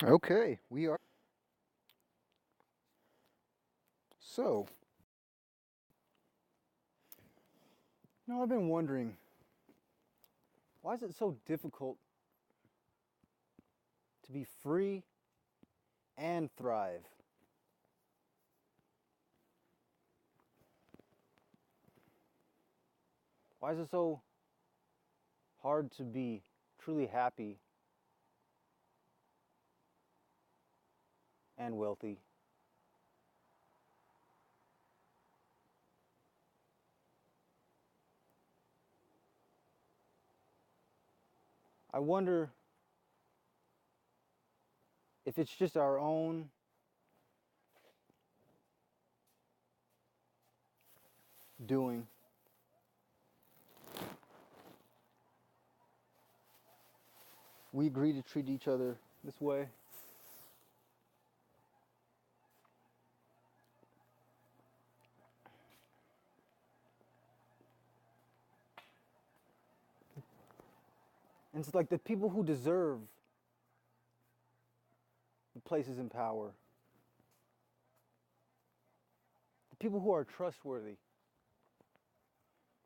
Okay, we are. So, I've been wondering, why is it so difficult to be free and thrive? Why is it so hard to be truly happy and wealthy? I wonder if it's just our own doing. We agree to treat each other this way. And it's like the people who deserve the places in power, the people who are trustworthy,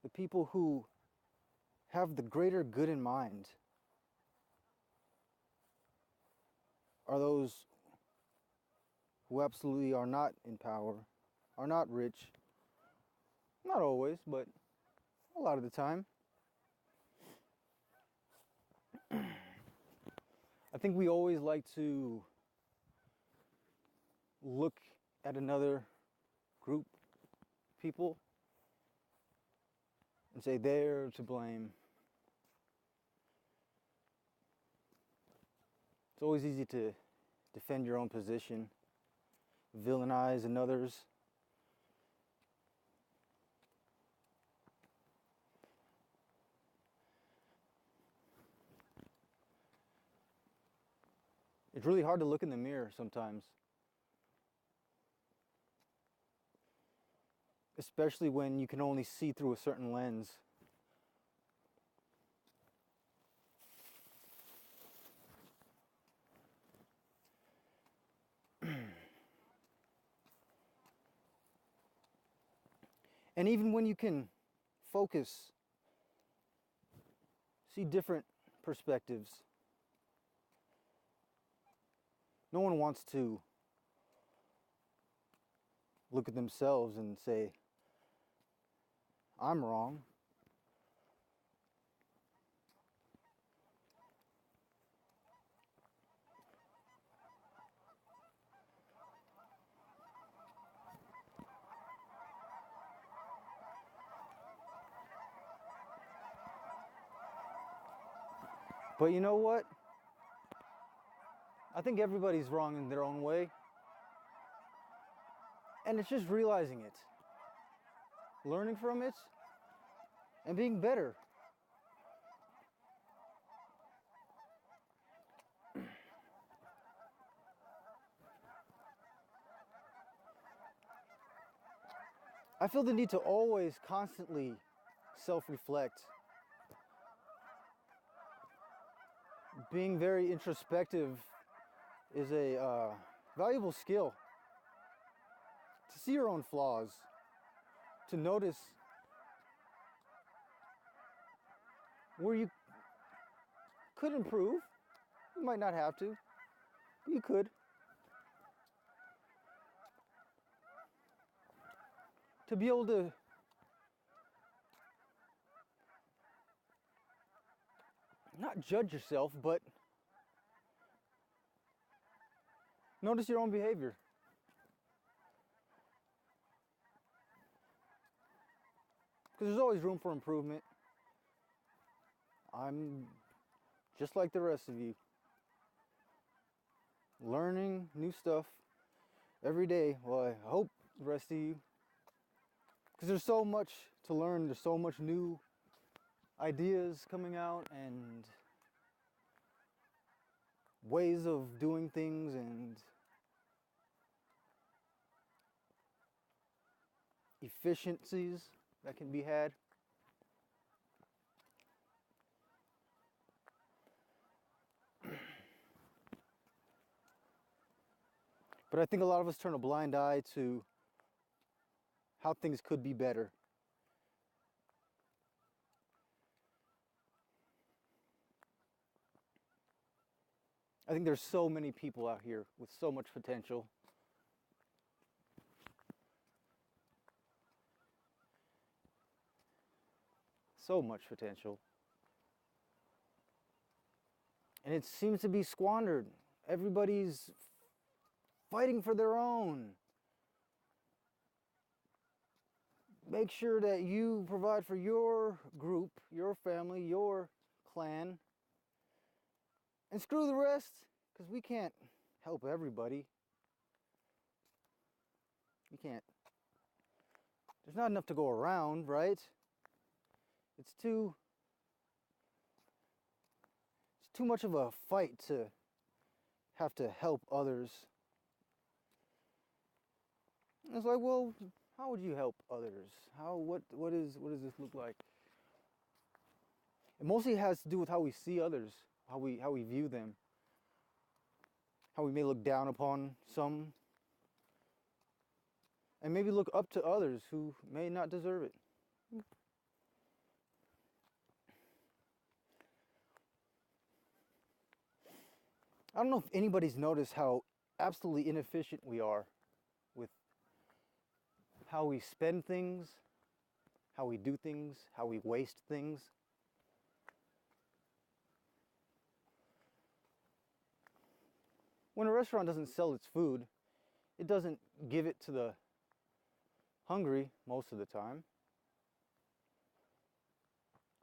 the people who have the greater good in mind are those who absolutely are not in power, are not rich. Not always, but a lot of the time. I think we always like to look at another group of people and say they're to blame. It's always easy to defend your own position, villainize another's. It's really hard to look in the mirror sometimes, especially when you can only see through a certain lens. And even when you can focus, see different perspectives, no one wants to look at themselves and say, I'm wrong. But you know what? I think everybody's wrong in their own way. And it's just realizing it, learning from it, and being better. I feel the need to always constantly self-reflect. Being very introspective is a valuable skill. To see your own flaws, to notice where you could improve. You might not have to, but you could. To be able to not judge yourself, but notice your own behavior. Because there's always room for improvement. I'm just like the rest of you, learning new stuff every day. Well, I hope the rest of you. Because there's so much to learn, there's so much new ideas coming out and ways of doing things and efficiencies that can be had. But I think a lot of us turn a blind eye to how things could be better. I think there's so many people out here with so much potential. So much potential. And it seems to be squandered. Everybody's fighting for their own. Make sure that you provide for your group, your family, your clan. And screw the rest, because we can't help everybody. We can't. There's not enough to go around, right? It's too much of a fight to have to help others. And it's like, well, how would you help others? What does this look like? It mostly has to do with how we see others, how we view them, how we may look down upon some, and maybe look up to others who may not deserve it. I don't know if anybody's noticed how absolutely inefficient we are with how we spend things, how we do things, how we waste things. When a restaurant doesn't sell its food, it doesn't give it to the hungry most of the time.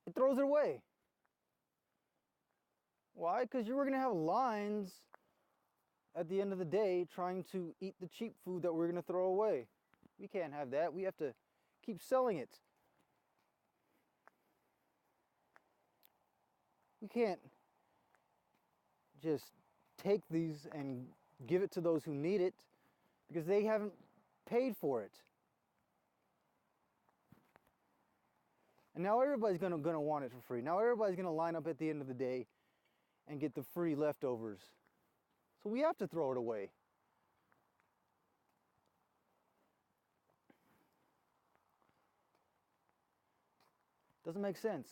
It throws it away. Why? Because you're going to have lines at the end of the day trying to eat the cheap food that we're going to throw away. We can't have that. We have to keep selling it. We can't just take these and give it to those who need it because they haven't paid for it. And now everybody's gonna want it for free. Now everybody's gonna line up at the end of the day and get the free leftovers. So we have to throw it away. Doesn't make sense.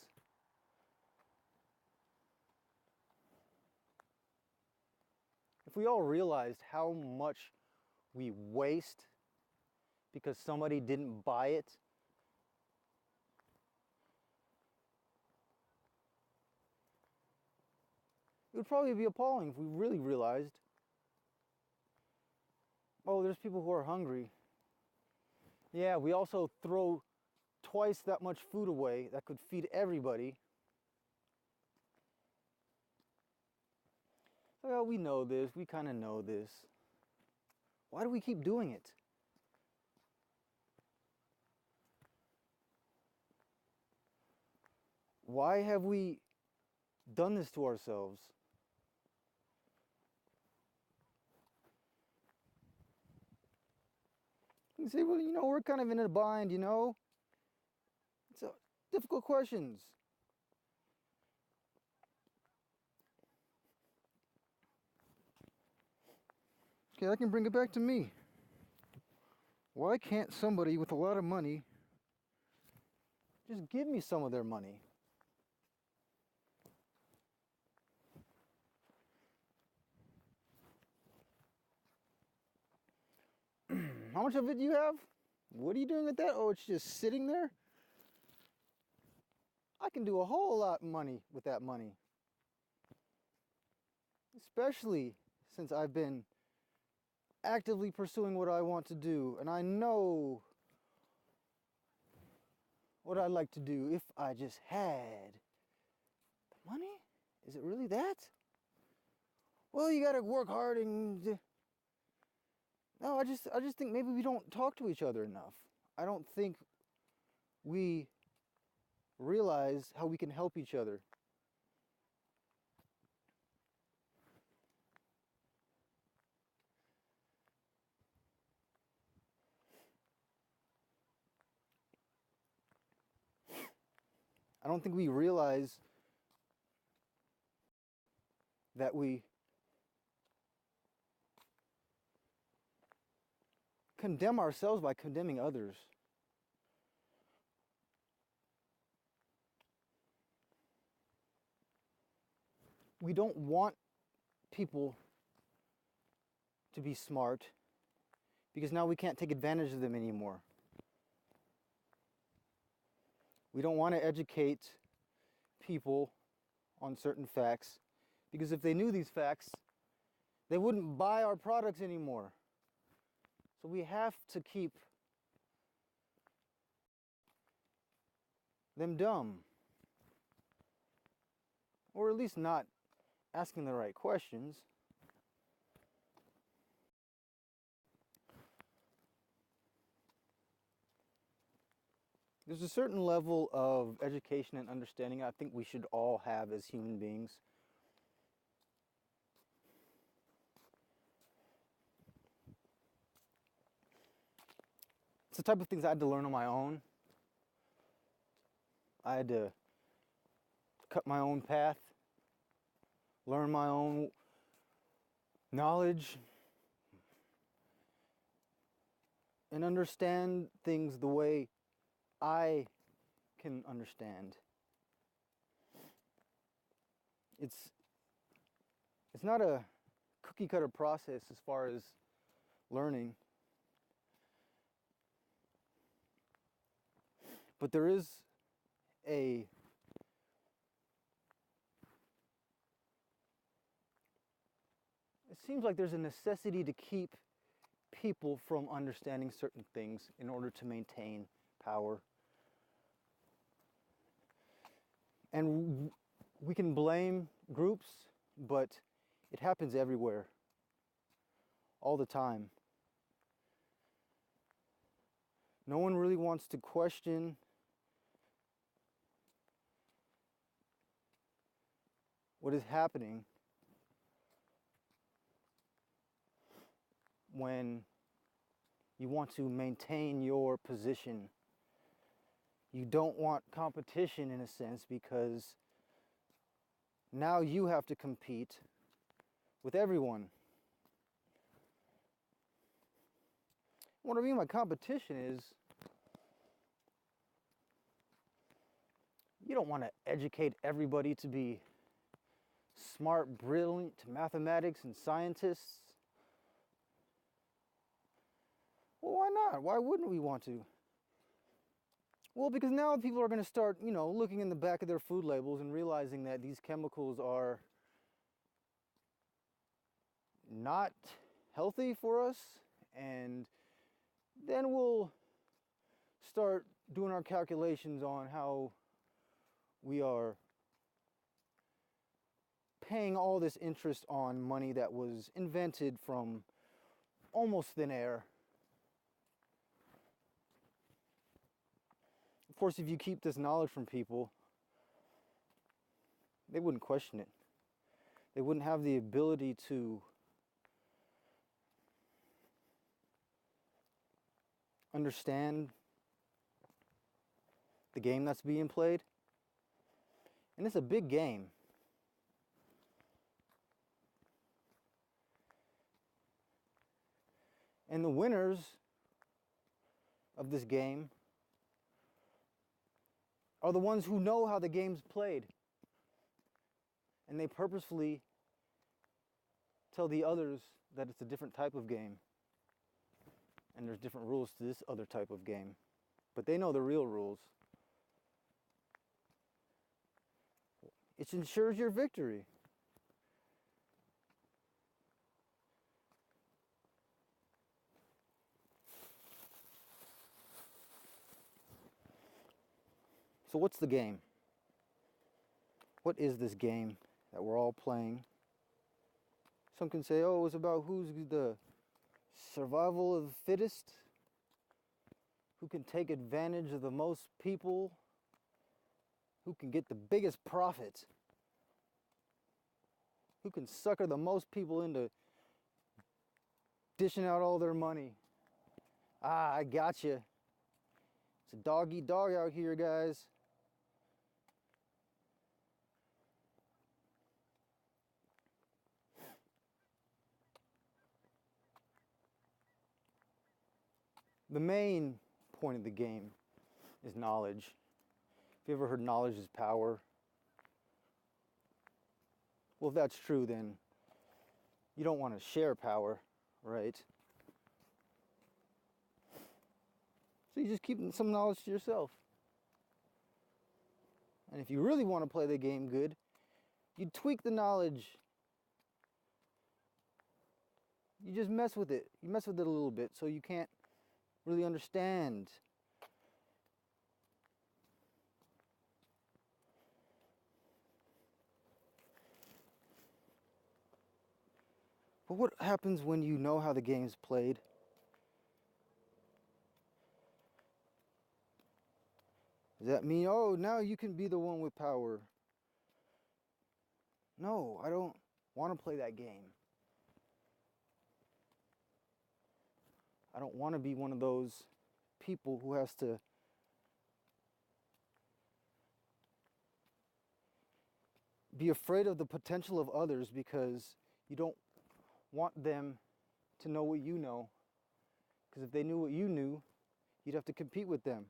If we all realized how much we waste because somebody didn't buy it, it would probably be appalling if we really realized, oh, there's people who are hungry. Yeah, we also throw twice that much food away that could feed everybody. Well, we know this, we kind of know this. Why do we keep doing it? Why have we done this to ourselves? You say, well, we're kind of in a bind, It's difficult questions. Okay, I can bring it back to me. Why can't somebody with a lot of money just give me some of their money? How much of it do you have? What are you doing with that? Oh, it's just sitting there? I can do a whole lot of money with that money. Especially since I've been actively pursuing what I want to do, and I know what I'd like to do if I just had the money. Is it really that? Well, you gotta work hard and no, I just think maybe we don't talk to each other enough. I don't think we realize how we can help each other. I don't think we realize that we condemn ourselves by condemning others. We don't want people to be smart because now we can't take advantage of them anymore. We don't want to educate people on certain facts because if they knew these facts, they wouldn't buy our products anymore. So we have to keep them dumb, or at least not asking the right questions. There's a certain level of education and understanding I think we should all have as human beings. It's the type of things I had to learn on my own. I had to cut my own path, learn my own knowledge, and understand things the way I can understand. It's not a cookie cutter process as far as learning. But there is it seems like there's a necessity to keep people from understanding certain things in order to maintain power. And we can blame groups, but it happens everywhere, all the time. No one really wants to question what is happening when you want to maintain your position. You don't want competition in a sense because now you have to compete with everyone. What I mean by competition is you don't want to educate everybody to be smart, brilliant mathematics and scientists. Well, why not? Why wouldn't we want to? Well, because now people are going to start, looking in the back of their food labels and realizing that these chemicals are not healthy for us, and then we'll start doing our calculations on how we are paying all this interest on money that was invented from almost thin air. Of course, if you keep this knowledge from people, they wouldn't question it. They wouldn't have the ability to understand the game that's being played. And it's a big game. And the winners of this game are the ones who know how the game's played. And they purposefully tell the others that it's a different type of game. And there's different rules to this other type of game. But they know the real rules. It ensures your victory. So what's the game? What is this game that we're all playing? Some can say, oh, it's about who's the survival of the fittest, who can take advantage of the most people, who can get the biggest profit, who can sucker the most people into dishing out all their money. I got you. It's a dog eat dog out here, guys. The main point of the game is knowledge. If you ever heard knowledge is power, well, if that's true, then you don't want to share power, right? So you just keep some knowledge to yourself. And if you really want to play the game good, you tweak the knowledge. You just mess with it. You mess with it a little bit so you can't really understand. But what happens when you know how the game's played? Does that mean, oh, now you can be the one with power? No, I don't want to play that game. I don't want to be one of those people who has to be afraid of the potential of others because you don't want them to know what you know. Because if they knew what you knew, you'd have to compete with them.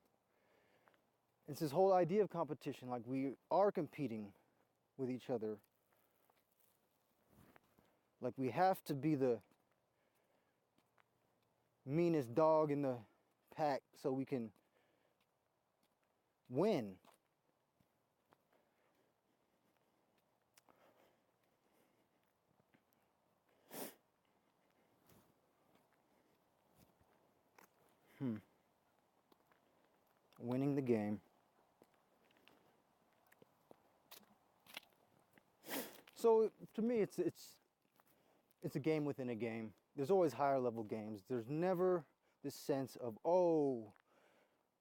It's this whole idea of competition, like we are competing with each other. Like we have to be the meanest dog in the pack so we can win. Winning the game. So to me, it's a game within a game. There's always higher level games. There's never this sense of, oh,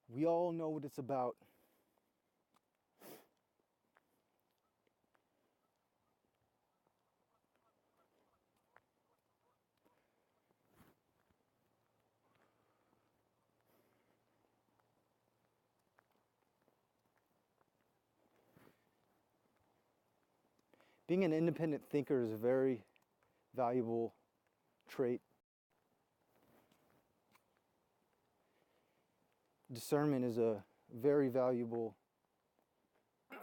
we all know what it's about. Being an independent thinker is a very valuable trait. Discernment is a very valuable,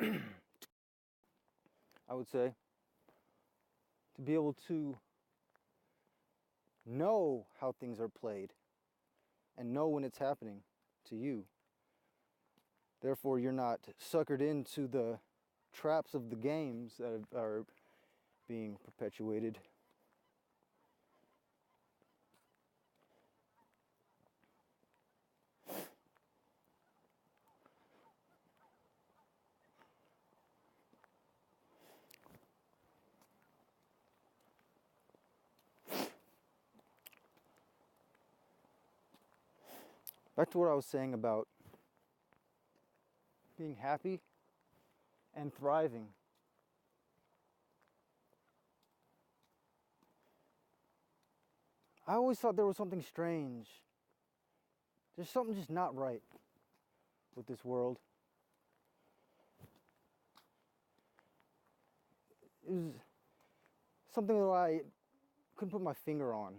I would say, to be able to know how things are played and know when it's happening to you. Therefore, you're not suckered into the traps of the games that are being perpetuated. Back to what I was saying about being happy and thriving. I always thought there was something strange. There's something just not right with this world. It was something that I couldn't put my finger on.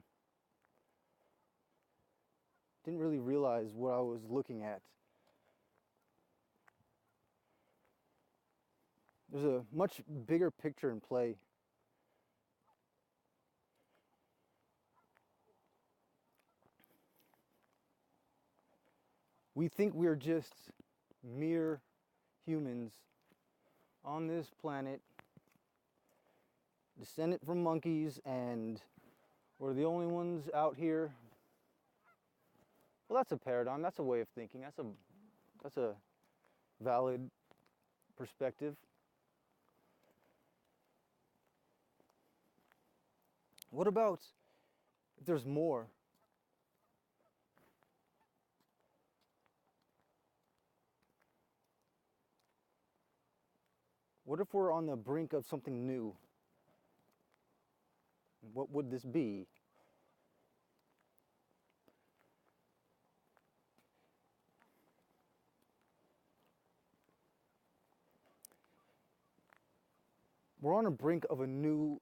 Didn't really realize what I was looking at. There's a much bigger picture in play. We think we're just mere humans on this planet, descended from monkeys, and we're the only ones out here. Well, that's a paradigm. That's a way of thinking. That's a valid perspective. What about if there's more? What if we're on the brink of something new? What would this be? We're on the brink of a new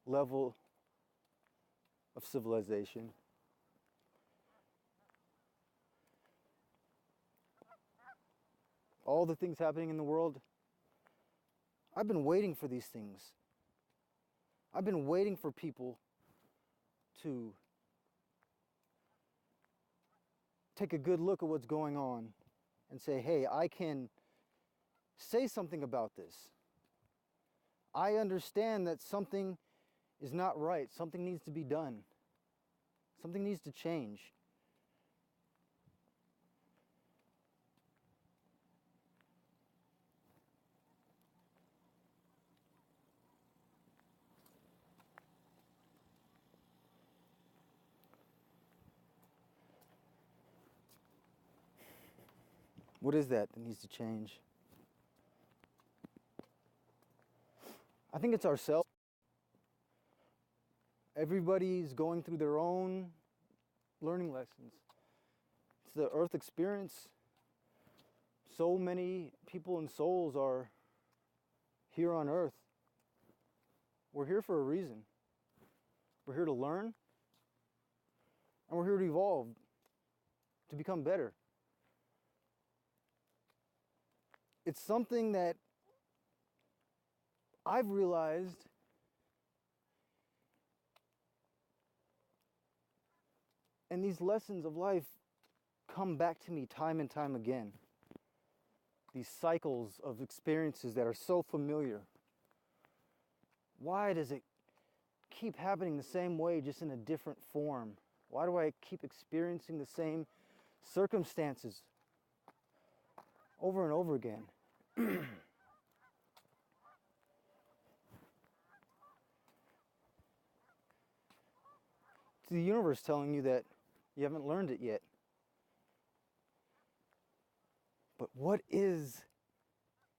level of civilization. all the things happening in the world, I've been waiting for these things. I've been waiting for people to take a good look at what's going on and say, hey, I can say something about this. I understand that something is not right. Something needs to be done. Something needs to change. What is that needs to change? I think it's ourselves. Everybody's going through their own learning lessons. It's the earth experience. So many people and souls are here on earth. We're here for a reason. We're here to learn, and we're here to evolve, to become better. It's something that I've realized and these lessons of life come back to me time and time again. These cycles of experiences that are so familiar. Why does it keep happening the same way, just in a different form? Why do I keep experiencing the same circumstances over and over again? It's the universe telling you that you haven't learned it yet. But what is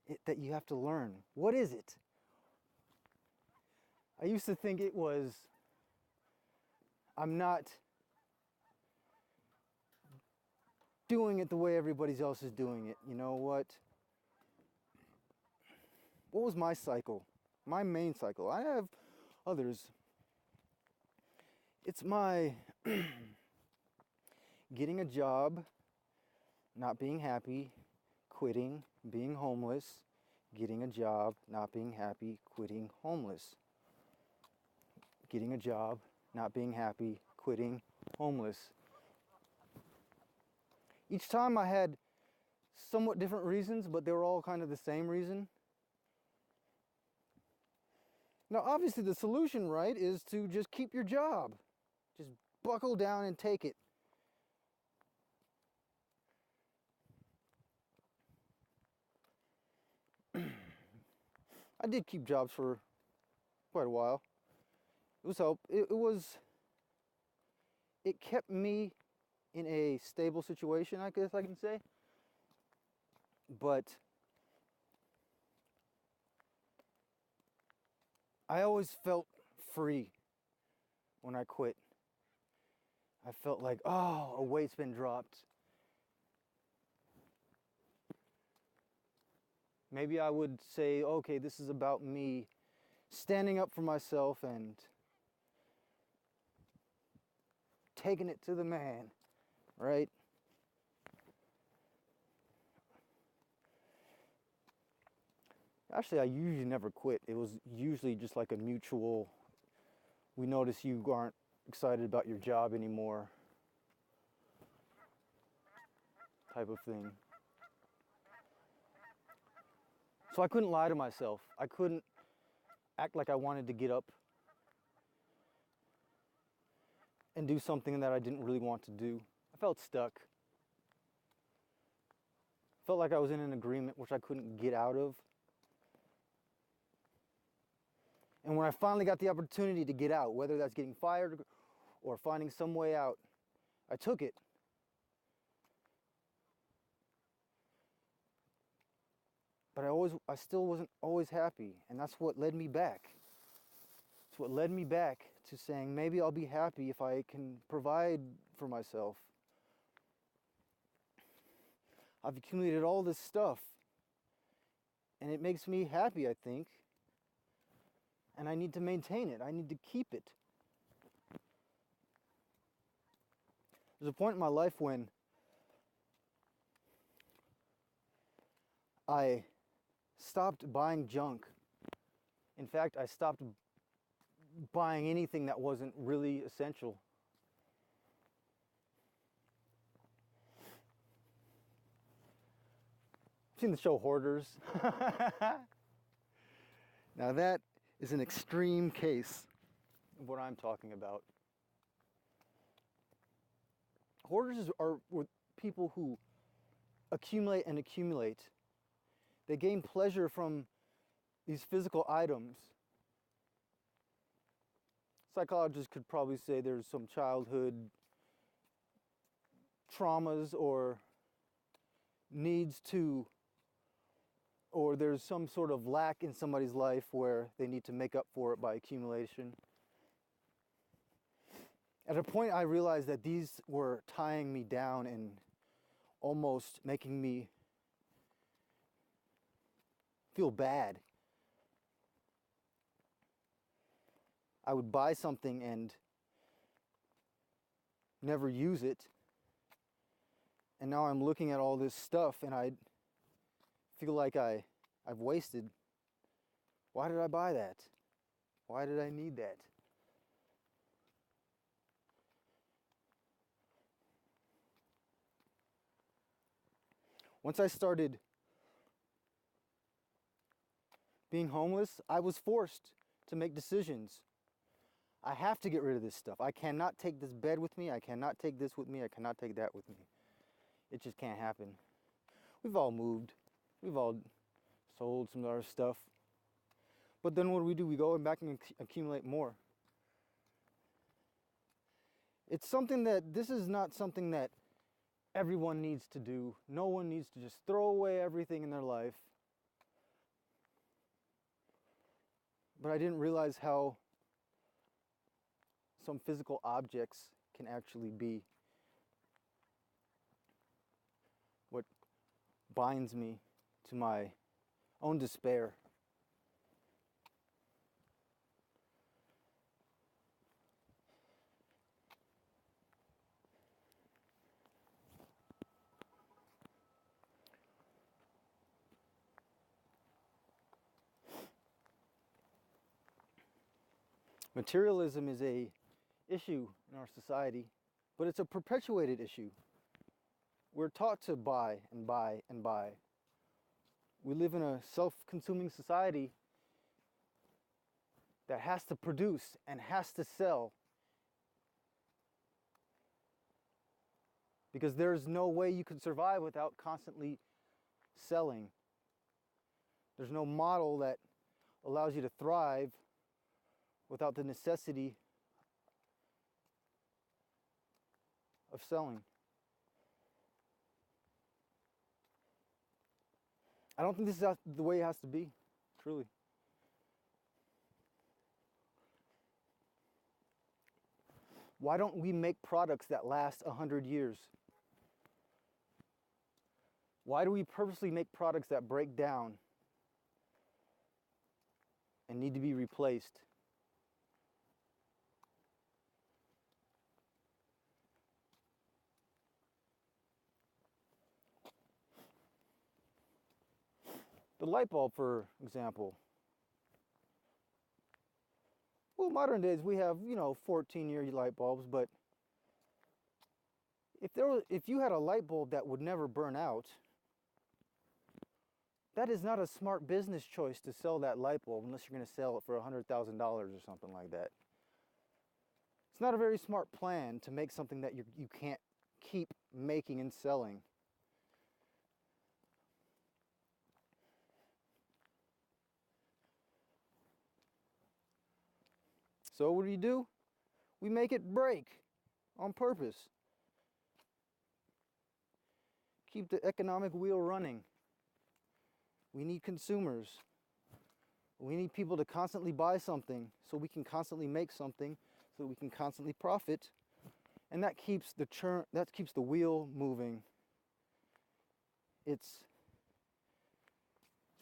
it that you have to learn? What is it? I used to think it was, I'm not doing it the way everybody else is doing it. You know what? What was my cycle? My main cycle. I have others. It's my getting a job, not being happy, quitting, being homeless, getting a job, not being happy, quitting, homeless. Getting a job, not being happy, quitting, homeless. Each time I had somewhat different reasons, but they were all kind of the same reason. Now, obviously the solution, right, is to just keep your job. Just buckle down and take it. I did keep jobs for quite a while. It was help. It kept me in a stable situation, I guess I can say. But I always felt free when I quit. I felt like, oh, a weight's been dropped. Maybe I would say, okay, this is about me standing up for myself and taking it to the man, right? Actually, I usually never quit. It was usually just like a mutual, we notice you aren't excited about your job anymore type of thing. So I couldn't lie to myself. I couldn't act like I wanted to get up and do something that I didn't really want to do. I felt stuck. Felt like I was in an agreement which I couldn't get out of. And when I finally got the opportunity to get out, whether that's getting fired or finding some way out, I took it. But I still wasn't always happy, and that's what led me back. It's what led me back to saying, maybe I'll be happy if I can provide for myself. I've accumulated all this stuff, and it makes me happy, I think. And I need to maintain it. I need to keep it. There's a point in my life when I stopped buying junk. In fact, I stopped buying anything that wasn't really essential. I've seen the show Hoarders. Now that is an extreme case of what I'm talking about. Hoarders are people who accumulate and accumulate. They gain pleasure from these physical items. Psychologists could probably say there's some childhood traumas or needs to, or there's some sort of lack in somebody's life where they need to make up for it by accumulation. At a point I realized that these were tying me down and almost making me feel bad. I would buy something and never use it. And now I'm looking at all this stuff and I feel like I've wasted. Why did I buy that? Why did I need that? Once I started being homeless, I was forced to make decisions. I have to get rid of this stuff. I cannot take this bed with me. I cannot take this with me. I cannot take that with me. It just can't happen. We've all moved. We've all sold some of our stuff. But then what do? We go back and accumulate more. It's something that, this is not something that everyone needs to do. No one needs to just throw away everything in their life. But I didn't realize how some physical objects can actually be what binds me to my own despair. Materialism is a issue in our society, but it's a perpetuated issue. We're taught to buy and buy and buy. We live in a self-consuming society that has to produce and has to sell, because there's no way you can survive without constantly selling. There's no model that allows you to thrive without the necessity of selling. I don't think this is the way it has to be, truly. Why don't we make products that last 100 years? Why do we purposely make products that break down and need to be replaced? The light bulb, for example. Well, modern days we have, 14-year light bulbs, but if you had a light bulb that would never burn out, that is not a smart business choice to sell that light bulb unless you're going to sell it for $100,000 or something like that. It's not a very smart plan to make something that you can't keep making and selling. So what do? We make it break on purpose. Keep the economic wheel running. We need consumers. We need people to constantly buy something so we can constantly make something, so we can constantly profit. And that keeps the wheel moving. It's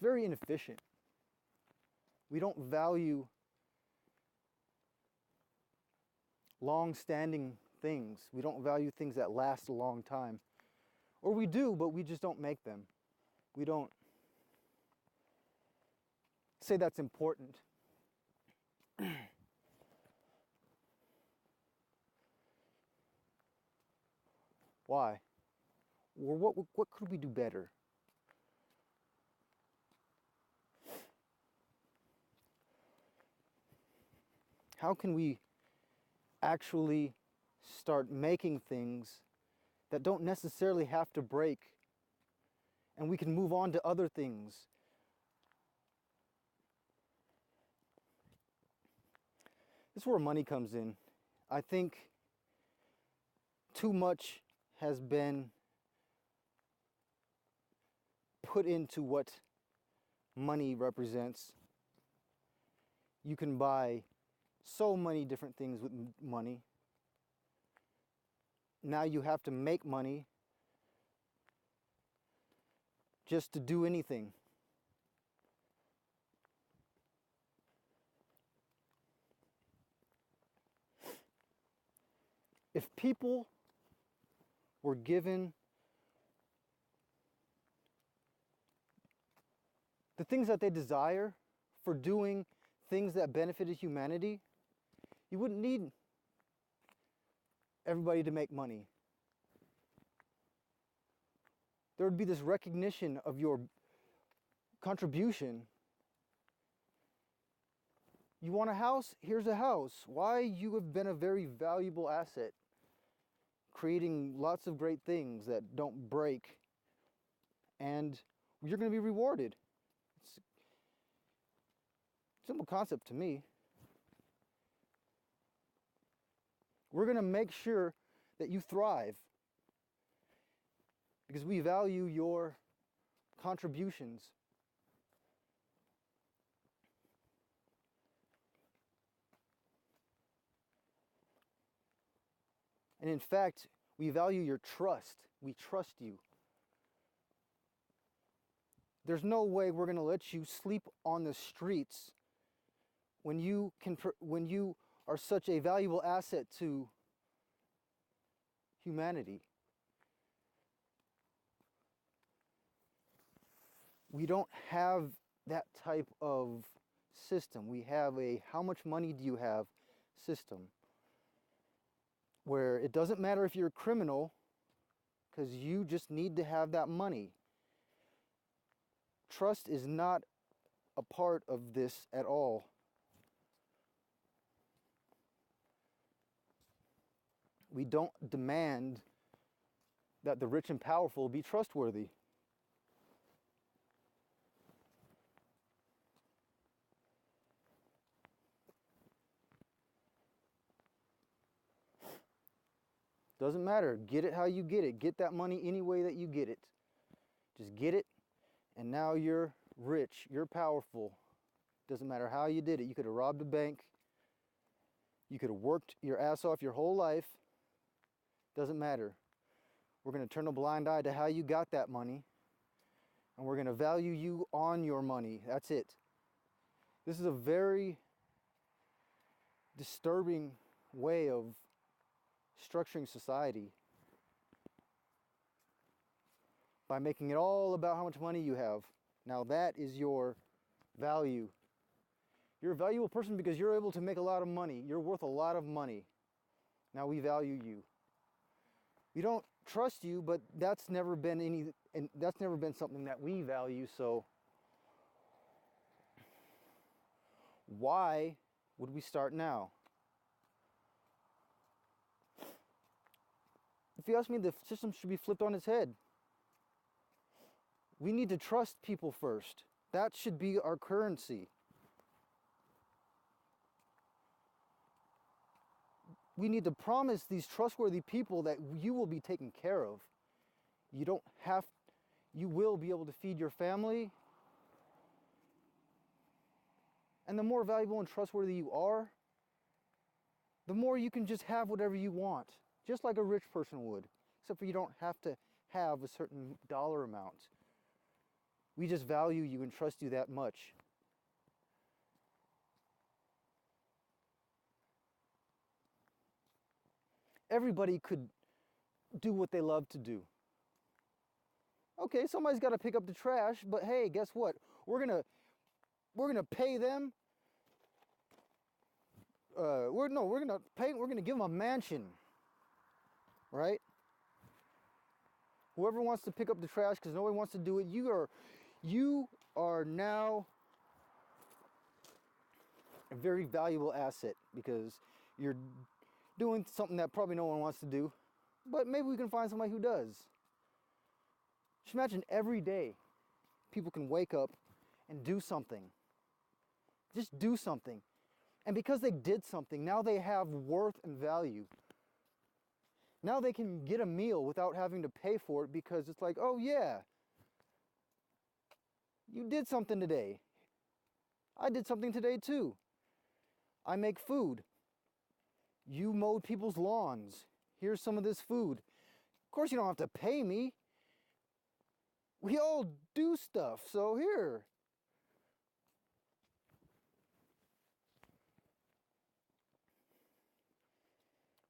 very inefficient. We don't value long-standing things. We don't value things that last a long time. Or we do, but we just don't make them. We don't say that's important. Why? Or what could we do better? How can we actually start making things that don't necessarily have to break, and we can move on to other things? This is where money comes in. I think too much has been put into what money represents. You can buy so many different things with money. Now you have to make money just to do anything. If people were given the things that they desire for doing things that benefited humanity, you wouldn't need everybody to make money. There would be this recognition of your contribution. You want a house? Here's a house. Why? You have been a very valuable asset, creating lots of great things that don't break, and you're going to be rewarded. It's a simple concept to me. We're going to make sure that you thrive because we value your contributions. And in fact, we value your trust. We trust you. There's no way we're going to let you sleep on the streets when you are such a valuable asset to humanity. We don't have that type of system. We have a how much money do you have system, where it doesn't matter if you're a criminal because you just need to have that money. Trust is not a part of this at all. We don't demand that the rich and powerful be trustworthy. Doesn't matter. Get it how you get it. Get that money any way that you get it. Just get it, and now you're rich. You're powerful. Doesn't matter how you did it. You could have robbed a bank. You could have worked your ass off your whole life. Doesn't matter. We're going to turn a blind eye to how you got that money, and we're going to value you on your money. That's it. This is a very disturbing way of structuring society by making it all about how much money you have. Now that is your value. You're a valuable person because you're able to make a lot of money. You're worth a lot of money. Now we value you. We don't trust you, but that's never been something that we value. So why would we start now? If you ask me, the system should be flipped on its head. We need to trust people first. That should be our currency. We need to promise these trustworthy people that you will be taken care of. You will be able to feed your family. And the more valuable and trustworthy you are, the more you can just have whatever you want. Just like a rich person would, except for you don't have to have a certain dollar amount. We just value you and trust you that much. Everybody could do what they love to do. Okay, somebody's got to pick up the trash, but hey, guess what? We're gonna pay them. We're gonna give them a mansion, right? Whoever wants to pick up the trash because nobody wants to do it, you are now a very valuable asset because you're doing something that probably no one wants to do, but maybe we can find somebody who does. Just imagine every day people can wake up and do something. Just do something. And because they did something, now they have worth and value. Now they can get a meal without having to pay for it because it's like, oh yeah, you did something today. I did something today too. I make food. You mowed people's lawns. Here's some of this food. Of course you don't have to pay me. We all do stuff, so here.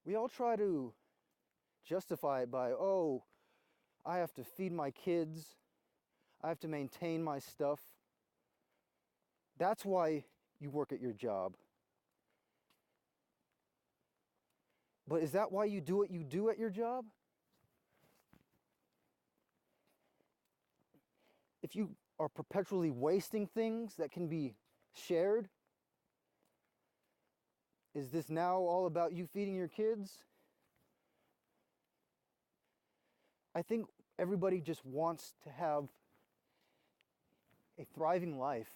We all try to justify it by, oh, I have to feed my kids. I have to maintain my stuff. That's why you work at your job. But is that why you do what you do at your job? If you are perpetually wasting things that can be shared, is this now all about you feeding your kids? I think everybody just wants to have a thriving life,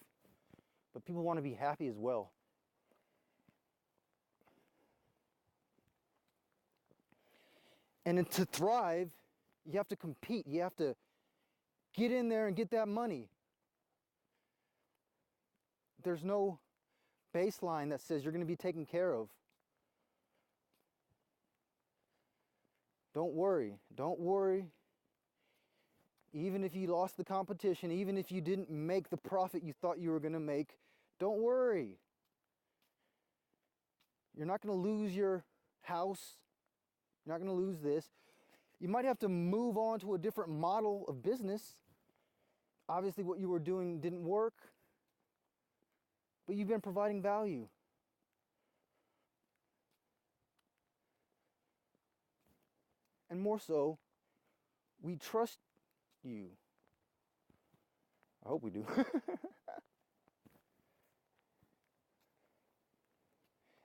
but people want to be happy as well. And to thrive, you have to compete. You have to get in there and get that money. There's no baseline that says you're going to be taken care of. Don't worry. Don't worry. Even if you lost the competition, even if you didn't make the profit you thought you were going to make, don't worry. You're not going to lose your house. You're not going to lose this. You might have to move on to a different model of business. Obviously, what you were doing didn't work, but you've been providing value. And more so, we trust you. I hope we do.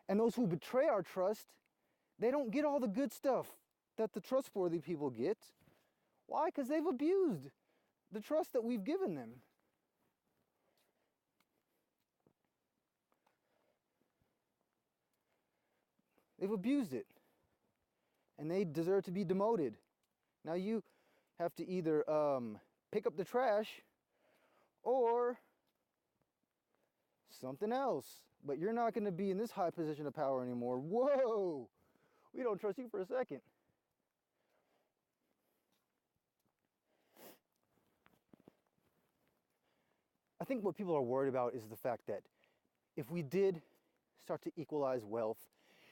And those who betray our trust, they don't get all the good stuff that the trustworthy people get. Why? Because they've abused the trust that we've given them. They've abused it. And they deserve to be demoted. Now you have to either pick up the trash or something else. But you're not going to be in this high position of power anymore. Whoa! We don't trust you for a second. I think what people are worried about is the fact that if we did start to equalize wealth,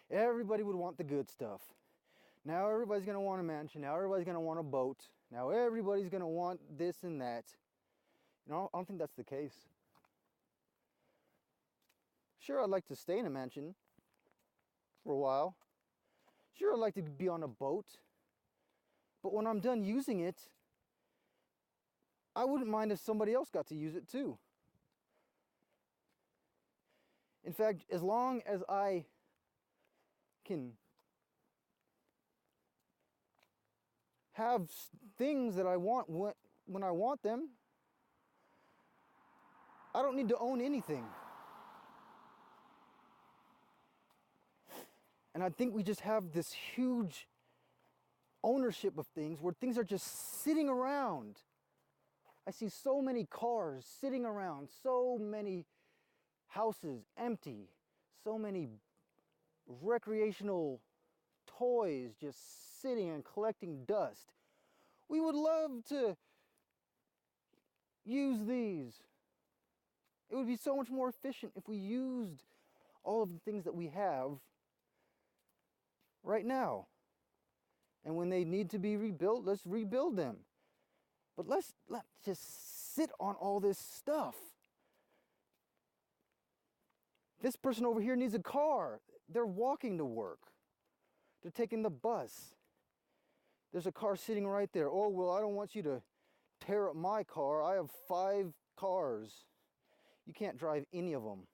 everybody would want the good stuff. Now everybody's going to want a mansion. Now everybody's going to want a boat. Now everybody's going to want this and that. You know, I don't think that's the case. Sure, I'd like to stay in a mansion for a while. Sure, I'd like to be on a boat. But when I'm done using it, I wouldn't mind if somebody else got to use it too. In fact, as long as I can have things that I want when I want them, I don't need to own anything. And I think we just have this huge ownership of things where things are just sitting around. I see so many cars sitting around, so many houses empty, so many recreational toys just sitting and collecting dust. We would love to use these. It would be so much more efficient if we used all of the things that we have right now. And when they need to be rebuilt, let's rebuild them. But let's just sit on all this stuff. This person over here needs a car. They're walking to work. They're taking the bus. There's a car sitting right there. Oh, well, I don't want you to tear up my car. I have 5 cars. You can't drive any of them.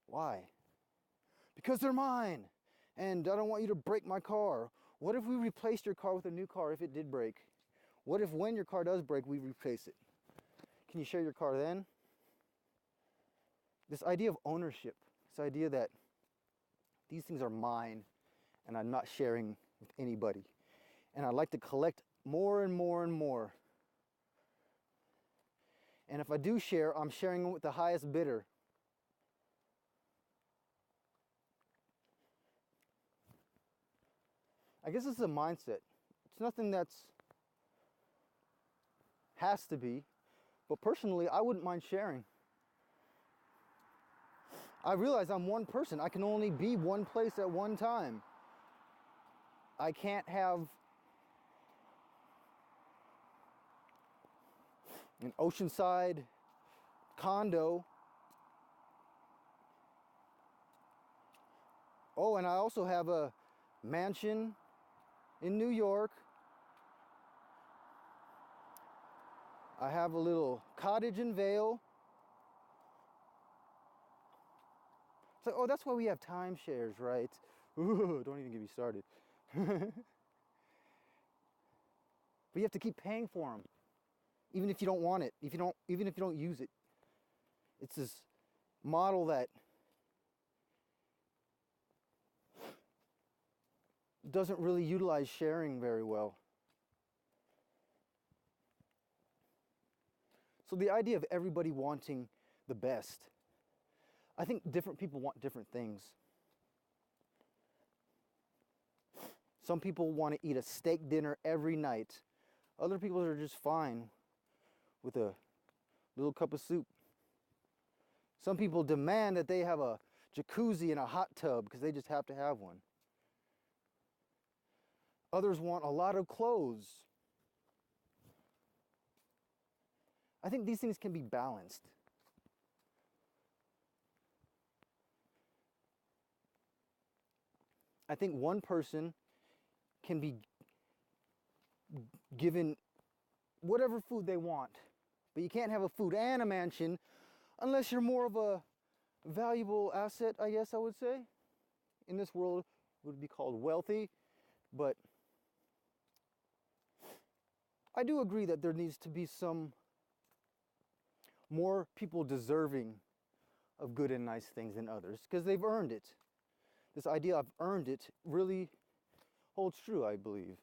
Why? Because they're mine. And I don't want you to break my car. What if we replaced your car with a new car if it did break? What if when your car does break, we replace it? Can you share your car then? This idea of ownership, this idea that these things are mine and I'm not sharing with anybody. And I'd like to collect more and more and more. And if I do share, I'm sharing with the highest bidder. I guess this is a mindset. It's nothing that's has to be, but personally, I wouldn't mind sharing. I realize I'm one person. I can only be one place at one time. I can't have an oceanside condo. Oh, and I also have a mansion in New York. I have a little cottage in Vail. It's like, oh, that's why we have timeshares, right? Ooh, don't even get me started. But you have to keep paying for them, even if you don't want it, even if you don't use it. It's this model that doesn't really utilize sharing very well. So the idea of everybody wanting the best, I think different people want different things. Some people want to eat a steak dinner every night. Other people are just fine with a little cup of soup. Some people demand that they have a jacuzzi and a hot tub because they just have to have one. Others want a lot of clothes. I think these things can be balanced. I think one person can be given whatever food they want, but you can't have a food and a mansion unless you're more of a valuable asset, I guess I would say. In this world, it would be called wealthy, but I do agree that there needs to be some more people deserving of good and nice things than others because they've earned it. This idea of earned it really holds true, I believe.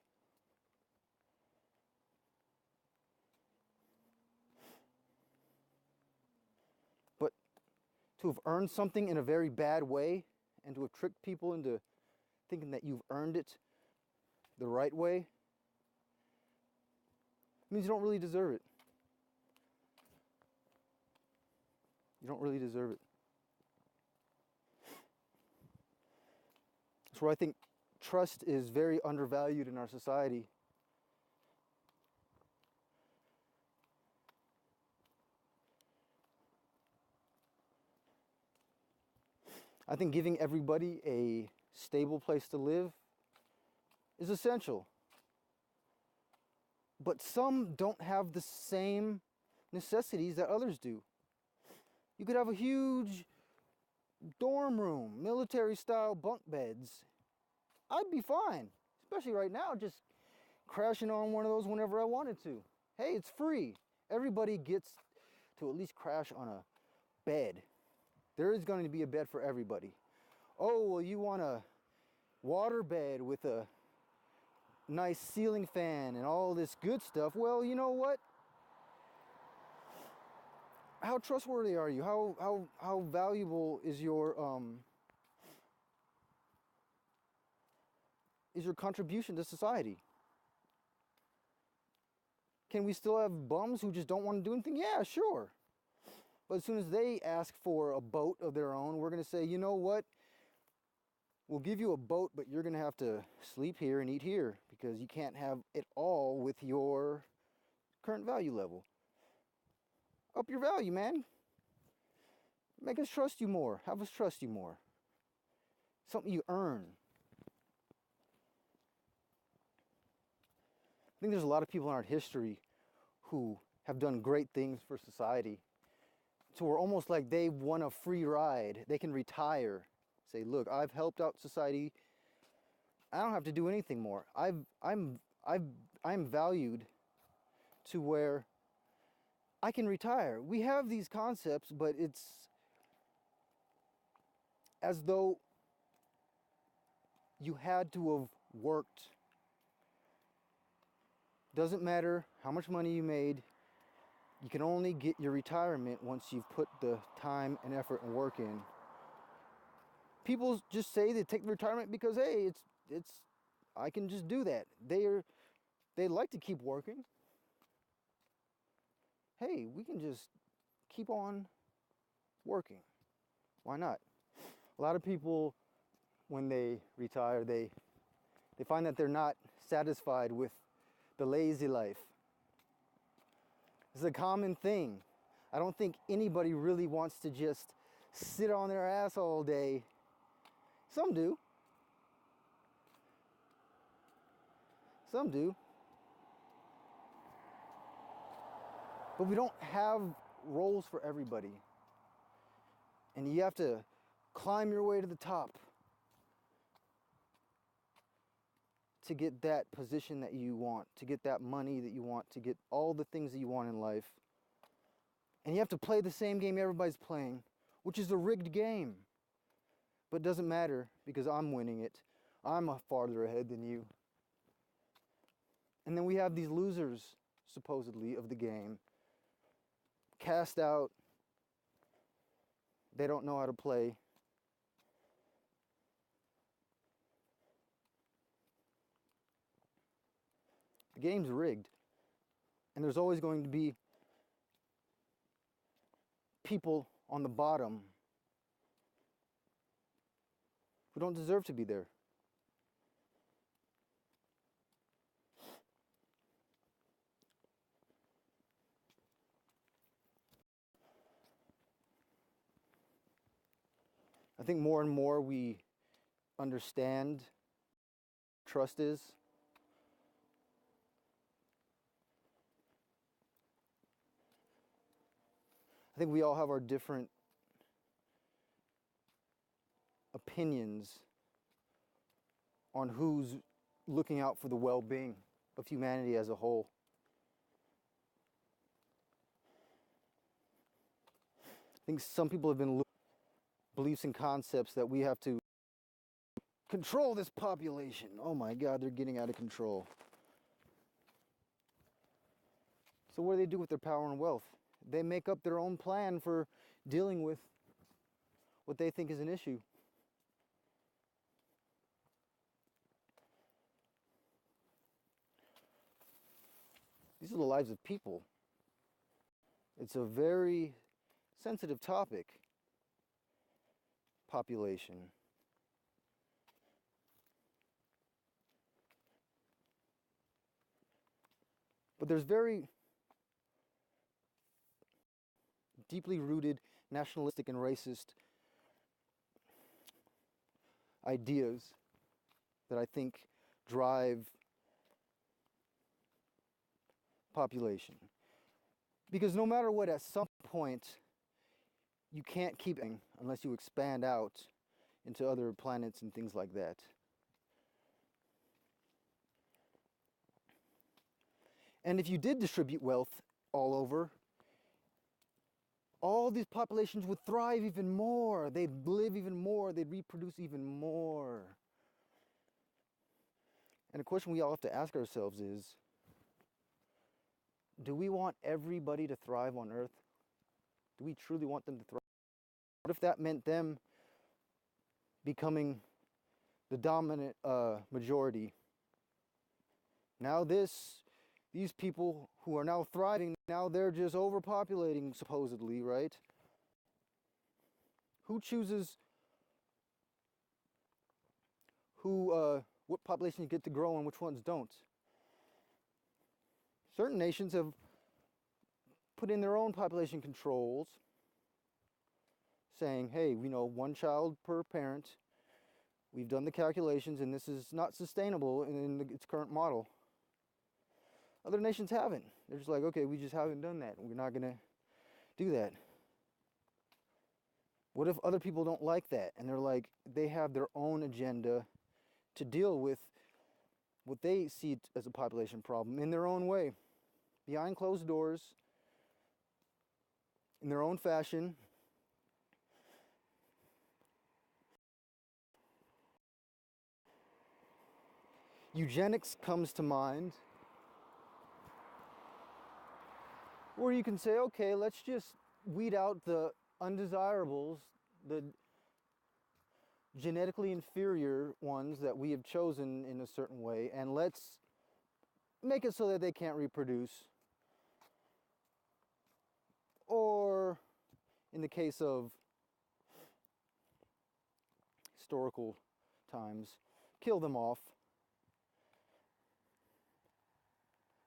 But to have earned something in a very bad way and to have tricked people into thinking that you've earned it the right way means you don't really deserve it. You don't really deserve it. That's where I think trust is very undervalued in our society. I think giving everybody a stable place to live is essential. But some don't have the same necessities that others do. You could have a huge dorm room, military-style bunk beds. I'd be fine, especially right now, just crashing on one of those whenever I wanted to. Hey, it's free. Everybody gets to at least crash on a bed. There is going to be a bed for everybody. Oh, well, you want a water bed with a nice ceiling fan and all this good stuff. Well, you know what? How trustworthy are you? How valuable is your contribution to society? Can we still have bums who just don't want to do anything? Yeah, sure. But as soon as they ask for a boat of their own, we're going to say, you know what? We'll give you a boat, but you're going to have to sleep here and eat here because you can't have it all with your current value level. Up your value, man. Make us trust you more. Have us trust you more. Something you earn. I think there's a lot of people in our history who have done great things for society. So we're almost like they won a free ride. They can retire. Say, look, I've helped out society. I don't have to do anything more. I'm valued to where I can retire. We have these concepts, but it's as though you had to have worked. Doesn't matter how much money you made. You can only get your retirement once you've put the time and effort and work in. People just say they take retirement because, hey, it's I can just do that. They like to keep working. Hey, we can just keep on working. Why not? A lot of people, when they retire, they find that they're not satisfied with the lazy life. It's a common thing. I don't think anybody really wants to just sit on their ass all day. Some do. Some do. But we don't have roles for everybody. And you have to climb your way to the top to get that position that you want, to get that money that you want, to get all the things that you want in life. And you have to play the same game everybody's playing, which is a rigged game. But it doesn't matter because I'm winning it. I'm farther ahead than you. And then we have these losers, supposedly, of the game. Cast out. They don't know how to play. The game's rigged. And there's always going to be people on the bottom who don't deserve to be there. I think more and more we understand what trust is. I think we all have our different opinions on who's looking out for the well-being of humanity as a whole. I think some people have been beliefs and concepts that we have to control this population. Oh my God, they're getting out of control. So what do they do with their power and wealth? They make up their own plan for dealing with what they think is an issue. These are the lives of people. It's a very sensitive topic. Population. But there's very deeply rooted nationalistic and racist ideas that I think drive population. Because no matter what, at some point, you can't keep it unless you expand out into other planets and things like that. And if you did distribute wealth all over, all these populations would thrive even more. They'd live even more. They'd reproduce even more. And the question we all have to ask ourselves is, do we want everybody to thrive on Earth? Do we truly want them to thrive? What if that meant them becoming the dominant majority? Now these people who are now thriving, now they're just overpopulating, supposedly, right? Who chooses what populations get to grow and which ones don't? Certain nations have put in their own population controls saying, hey, one child per parent. We've done the calculations, and this is not sustainable in its current model. Other nations haven't. They're just like, okay, we just haven't done that. We're not going to do that. What if other people don't like that? And they're like, they have their own agenda to deal with what they see as a population problem in their own way, behind closed doors, in their own fashion. Eugenics comes to mind, where you can say, okay, let's just weed out the undesirables, the genetically inferior ones that we have chosen in a certain way, and let's make it so that they can't reproduce. Or, in the case of historical times, kill them off.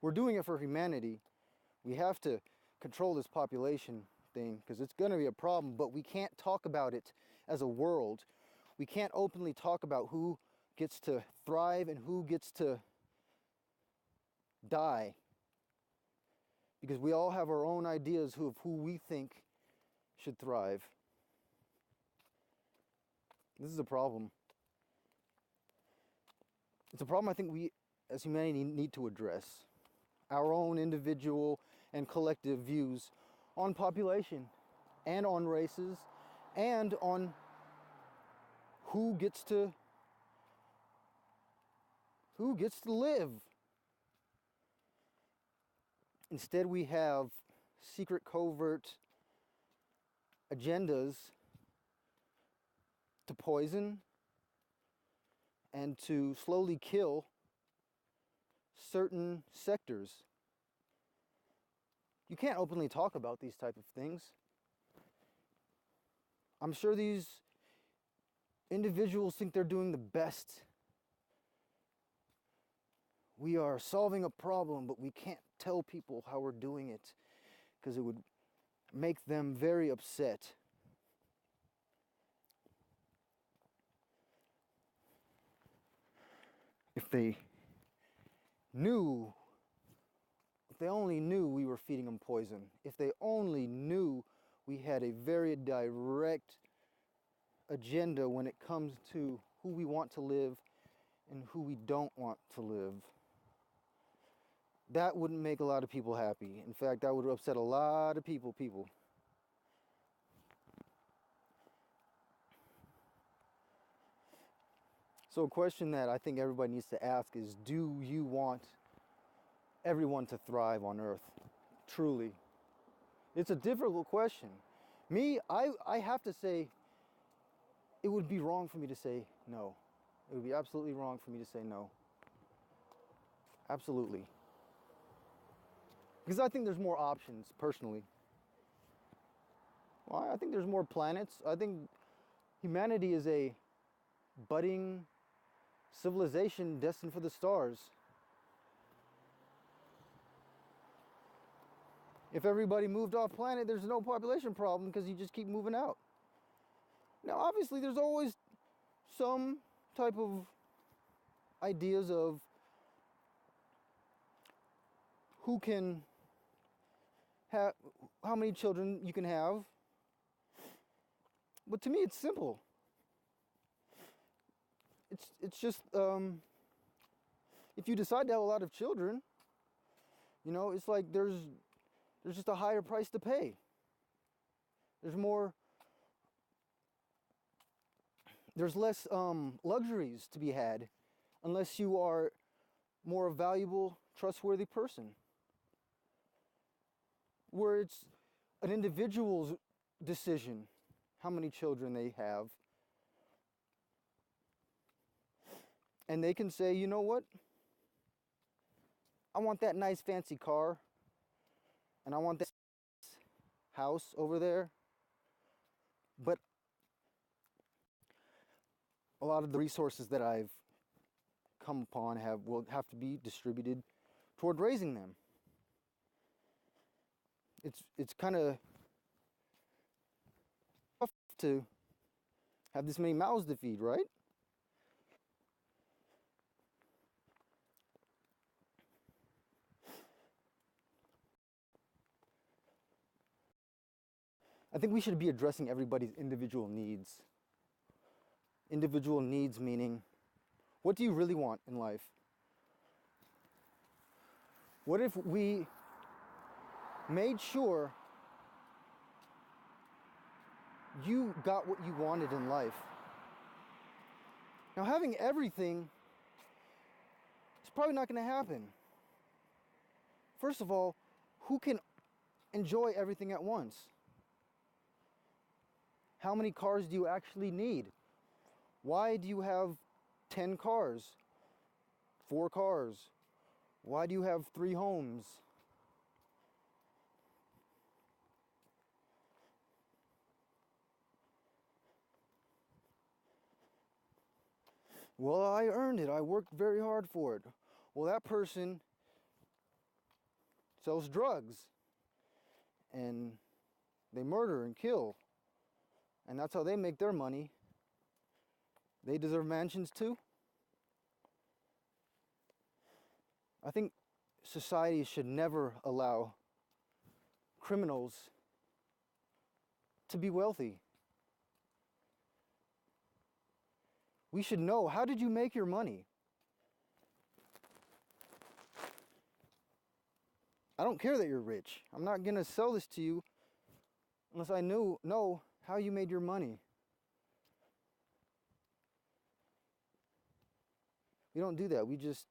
We're doing it for humanity. We have to control this population thing because it's going to be a problem, but we can't talk about it as a world. We can't openly talk about who gets to thrive and who gets to die, because we all have our own ideas of who we think should thrive. This is a problem. It's a problem I think we as humanity need to address. Our own individual and collective views on population and on races and on who gets to live. Instead, we have secret, covert agendas to poison and to slowly kill certain sectors. You can't openly talk about these type of things. I'm sure these individuals think they're doing the best. We are solving a problem, but we can't tell people how we're doing it because it would make them very upset. If they only knew we were feeding them poison, if they only knew we had a very direct agenda when it comes to who we want to live and who we don't want to live, that wouldn't make a lot of people happy. In fact, that would upset a lot of people. So a question that I think everybody needs to ask is, do you want everyone to thrive on Earth? Truly. It's a difficult question. Me, I have to say, it would be wrong for me to say no. It would be absolutely wrong for me to say no. Absolutely. Because I think there's more options, personally. Well, I think there's more planets. I think humanity is a budding civilization destined for the stars. If everybody moved off planet, there's no population problem because you just keep moving out. Now, obviously, there's always some type of ideas of who can have, how many children you can have. But to me, it's simple. It's just, if you decide to have a lot of children, it's like there's just a higher price to pay. There's less luxuries to be had unless you are more a valuable, trustworthy person. Where it's an individual's decision how many children they have. And they can say, you know what? I want that nice fancy car. And I want that house over there. But a lot of the resources that I've come upon will have to be distributed toward raising them. It's kind of tough to have this many mouths to feed, right? I think we should be addressing everybody's individual needs. Individual needs meaning, what do you really want in life? What if we made sure you got what you wanted in life? Now, having everything is probably not going to happen. First of all, who can enjoy everything at once? How many cars do you actually need? Why do you have 10 cars? 4 cars? Why do you have 3 homes? Well, I earned it. I worked very hard for it. Well, that person sells drugs and they murder and kill. And that's how they make their money. They deserve mansions too. I think society should never allow criminals to be wealthy. We should know, how did you make your money? I don't care that you're rich. I'm not going to sell this to you unless I know how you made your money. We don't do that. We just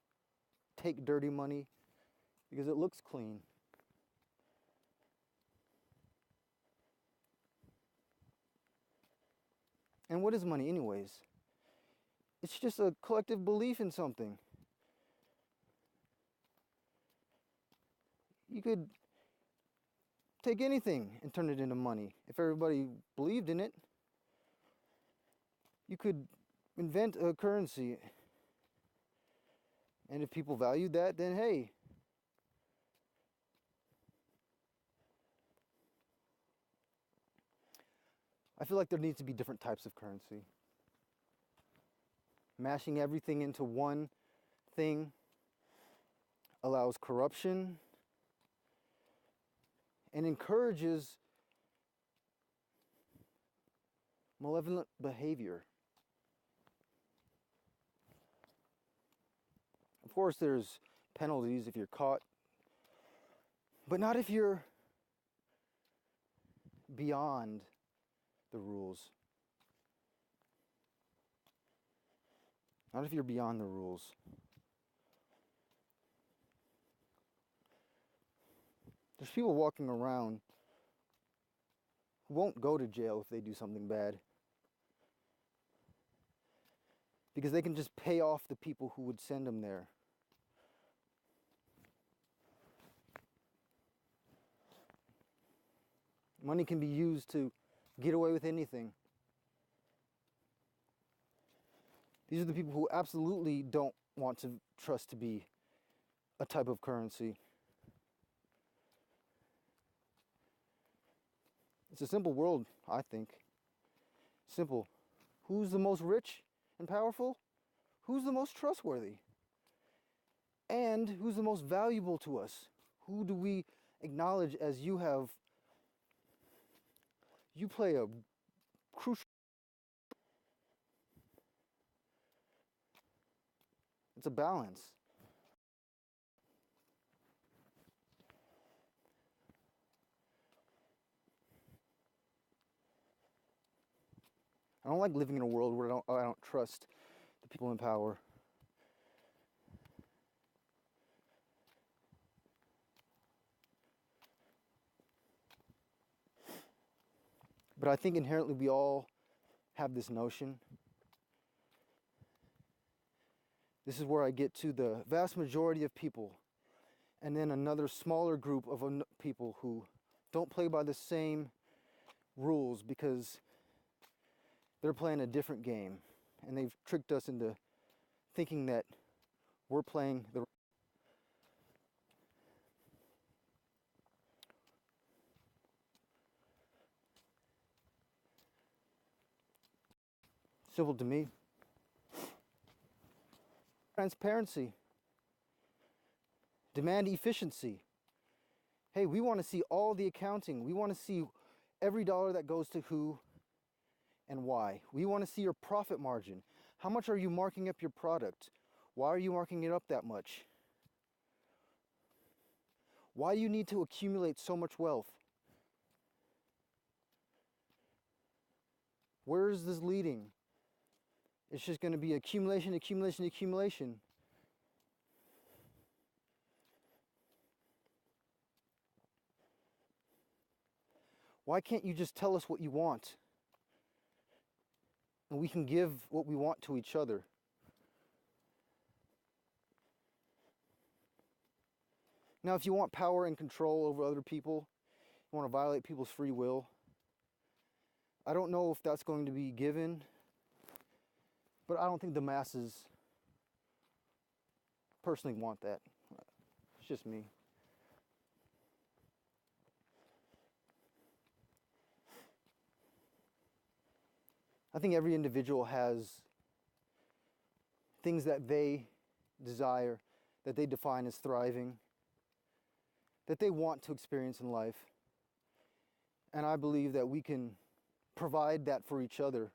take dirty money because it looks clean. And what is money anyways? It's just a collective belief in something. You could take anything and turn it into money. If everybody believed in it, you could invent a currency. And if people valued that, then hey. I feel like there needs to be different types of currency. Mashing everything into one thing allows corruption and encourages malevolent behavior. Of course, there's penalties if you're caught, but not if you're beyond the rules. Not if you're beyond the rules. There's people walking around who won't go to jail if they do something bad, because they can just pay off the people who would send them there. Money can be used to get away with anything. These are the people who absolutely don't want to trust to be a type of currency. It's a simple world, I think. Simple. Who's the most rich and powerful? Who's the most trustworthy? And who's the most valuable to us? Who do we acknowledge as you play a crucial. It's a balance. I don't like living in a world where I don't trust the people in power. But I think inherently we all have this notion. This is where I get to the vast majority of people, and then another smaller group of people who don't play by the same rules because they're playing a different game, and they've tricked us into thinking that we're playing the. Simple to me. Transparency. Demand efficiency. Hey, we want to see all the accounting. We want to see every dollar that goes to who and why. We want to see your profit margin. How much are you marking up your product? Why are you marking it up that much? Why do you need to accumulate so much wealth? Where is this leading? It's just going to be accumulation, accumulation, accumulation. Why can't you just tell us what you want? And we can give what we want to each other. Now, if you want power and control over other people, you want to violate people's free will, I don't know if that's going to be given, but I don't think the masses personally want that. It's just me. I think every individual has things that they desire, that they define as thriving, that they want to experience in life. And I believe that we can provide that for each other,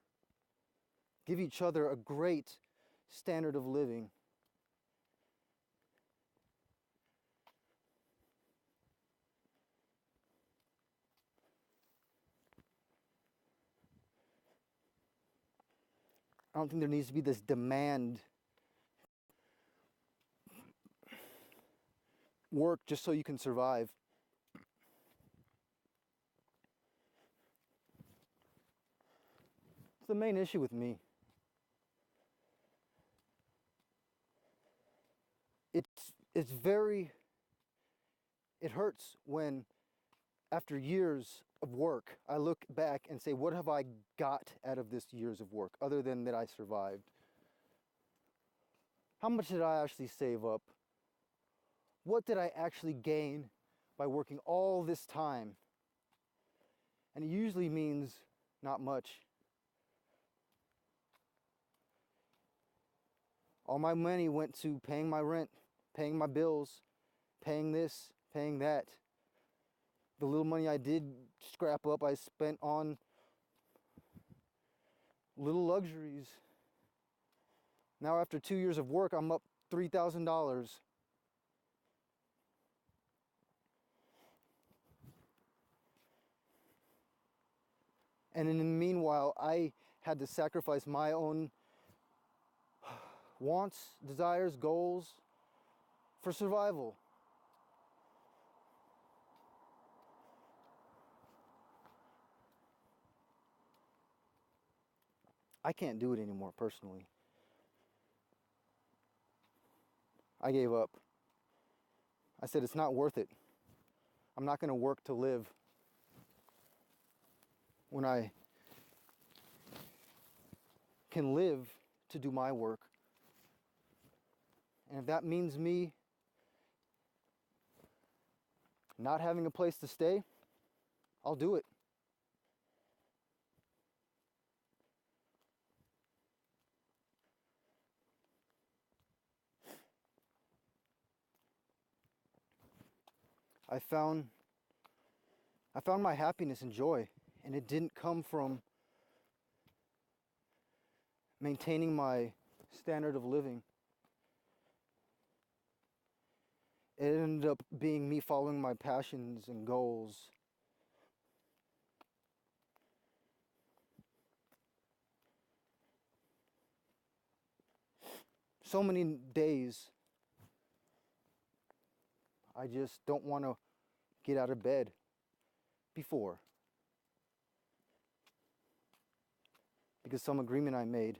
give each other a great standard of living. I don't think there needs to be this demand work just so you can survive. It's the main issue with me. It hurts when after years of work, I look back and say, what have I got out of this years of work other than that I survived? How much did I actually save up? What did I actually gain by working all this time? And it usually means not much. All my money went to paying my rent, paying my bills, paying this, paying that. The little money I did scrap up, I spent on little luxuries. Now after 2 years of work, I'm up $3,000. And in the meanwhile, I had to sacrifice my own wants, desires, goals for survival. I can't do it anymore personally. I gave up. I said it's not worth it. I'm not going to work to live when I can live to do my work. And if that means me not having a place to stay, I'll do it. I found my happiness and joy, and it didn't come from maintaining my standard of living. It ended up being me following my passions and goals. So many days, I just don't want to get out of bed before. Because some agreement I made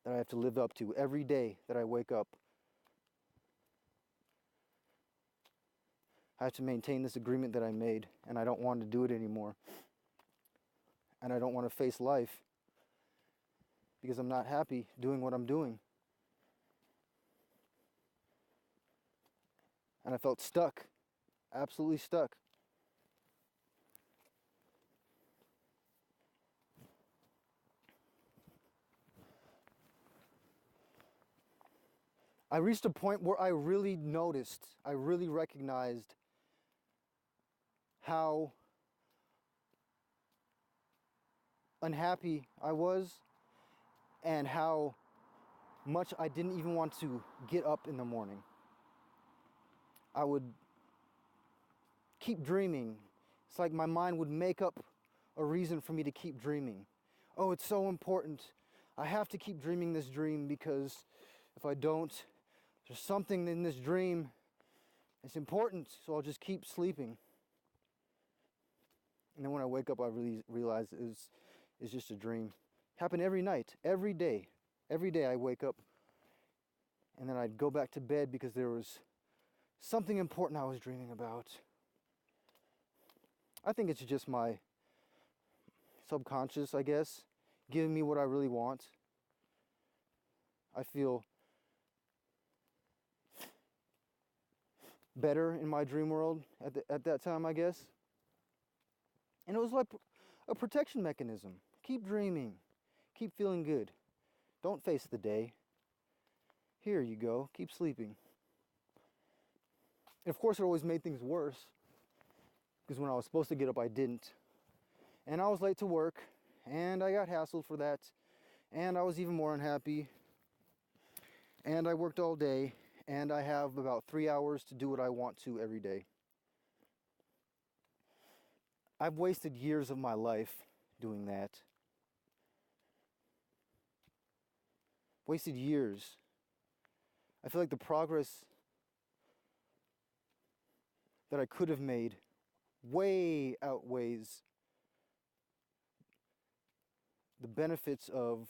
that I have to live up to every day that I wake up. I have to maintain this agreement that I made, and I don't want to do it anymore. And I don't want to face life because I'm not happy doing what I'm doing. And I felt stuck, absolutely stuck. I reached a point where I really noticed, I really recognized how unhappy I was and how much I didn't even want to get up in the morning. I would keep dreaming. It's like my mind would make up a reason for me to keep dreaming. Oh, it's so important. I have to keep dreaming this dream because if I don't, there's something in this dream. It's important, so I'll just keep sleeping. And then when I wake up, I really realize it's just a dream. Happened every night, every day. Every day I wake up and then I'd go back to bed because there was something important I was dreaming about. I think it's just my subconscious, I guess, giving me what I really want. I feel better in my dream world at that time, I guess. And it was like a protection mechanism. Keep dreaming. Keep feeling good. Don't face the day. Here you go. Keep sleeping. And of course, it always made things worse because when I was supposed to get up, I didn't. And I was late to work, and I got hassled for that, and I was even more unhappy. And I worked all day, and I have about 3 hours to do what I want to every day. I've wasted years of my life doing that. Wasted years. I feel like the progress that I could have made way outweighs the benefits of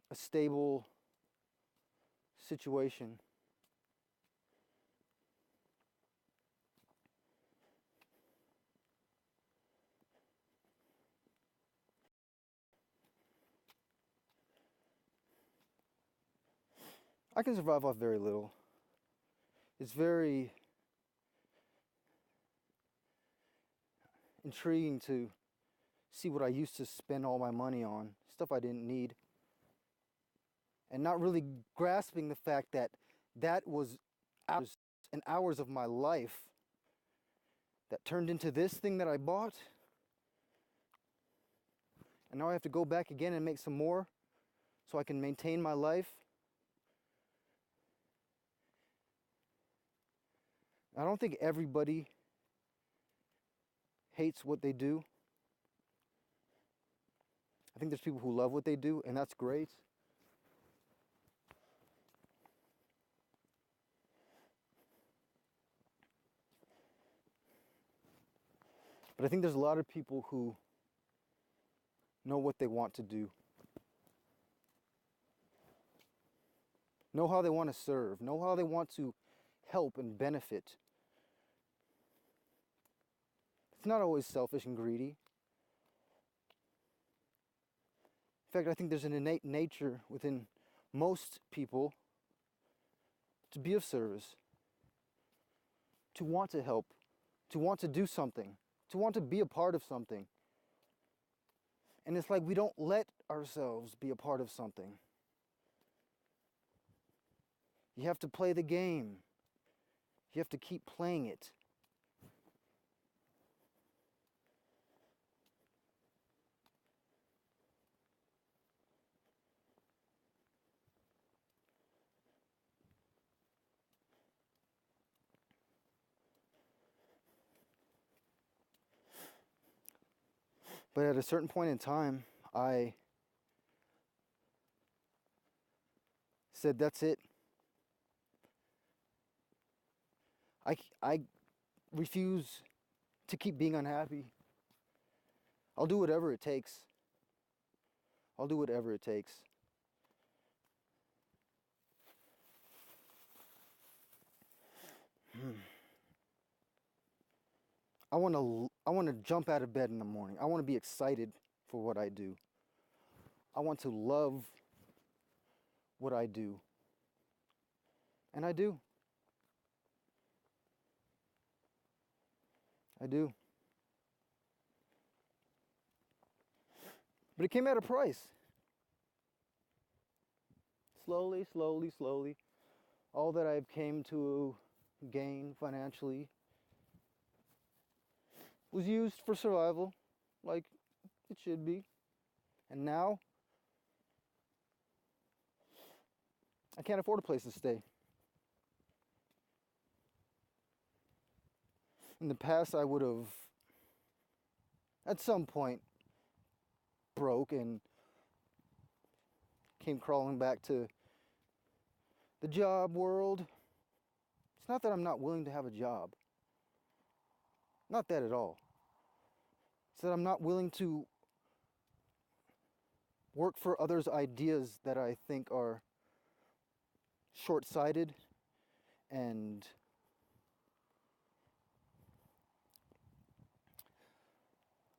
a stable situation. I can survive off very little. It's very intriguing to see what I used to spend all my money on, stuff I didn't need, and not really grasping the fact that that was hours and hours of my life that turned into this thing that I bought. And now I have to go back again and make some more so I can maintain my life. I don't think everybody hates what they do. I think there's people who love what they do, and that's great. But I think there's a lot of people who know what they want to do, know how they want to serve, know how they want to help and benefit. It's not always selfish and greedy. In fact, I think there's an innate nature within most people to be of service, to want to help, to want to do something, to want to be a part of something. And it's like we don't let ourselves be a part of something. You have to play the game. You have to keep playing it. But at a certain point in time, I said, that's it. I refuse to keep being unhappy. I'll do whatever it takes. I'll do whatever it takes. I want to jump out of bed in the morning. I want to be excited for what I do. I want to love what I do. And I do. I do. But it came at a price. slowly, all that I've came to gain financially was used for survival, like it should be. And now, I can't afford a place to stay. In the past, I would have, at some point, broke and came crawling back to the job world. It's not that I'm not willing to have a job. Not that at all. It's that I'm not willing to work for others' ideas that I think are short-sighted and